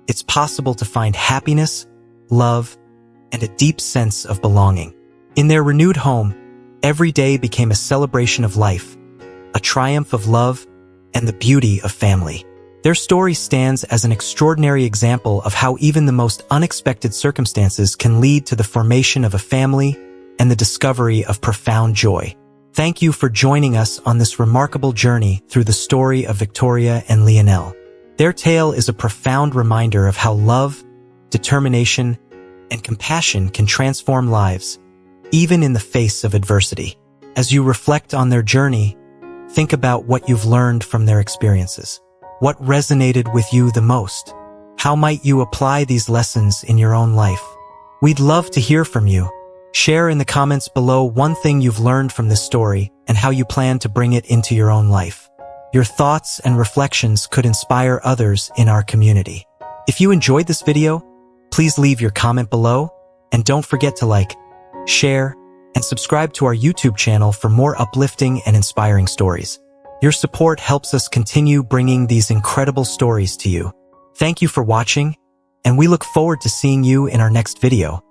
it's possible to find happiness, love, and a deep sense of belonging. In their renewed home, every day became a celebration of life, a triumph of love, and the beauty of family. Their story stands as an extraordinary example of how even the most unexpected circumstances can lead to the formation of a family and the discovery of profound joy. Thank you for joining us on this remarkable journey through the story of Victoria and Lionel. Their tale is a profound reminder of how love, determination, and compassion can transform lives, even in the face of adversity. As you reflect on their journey, think about what you've learned from their experiences. What resonated with you the most? How might you apply these lessons in your own life? We'd love to hear from you. Share in the comments below one thing you've learned from this story and how you plan to bring it into your own life. Your thoughts and reflections could inspire others in our community. If you enjoyed this video, please leave your comment below, and don't forget to like, share, and subscribe to our YouTube channel for more uplifting and inspiring stories. Your support helps us continue bringing these incredible stories to you. Thank you for watching, and we look forward to seeing you in our next video.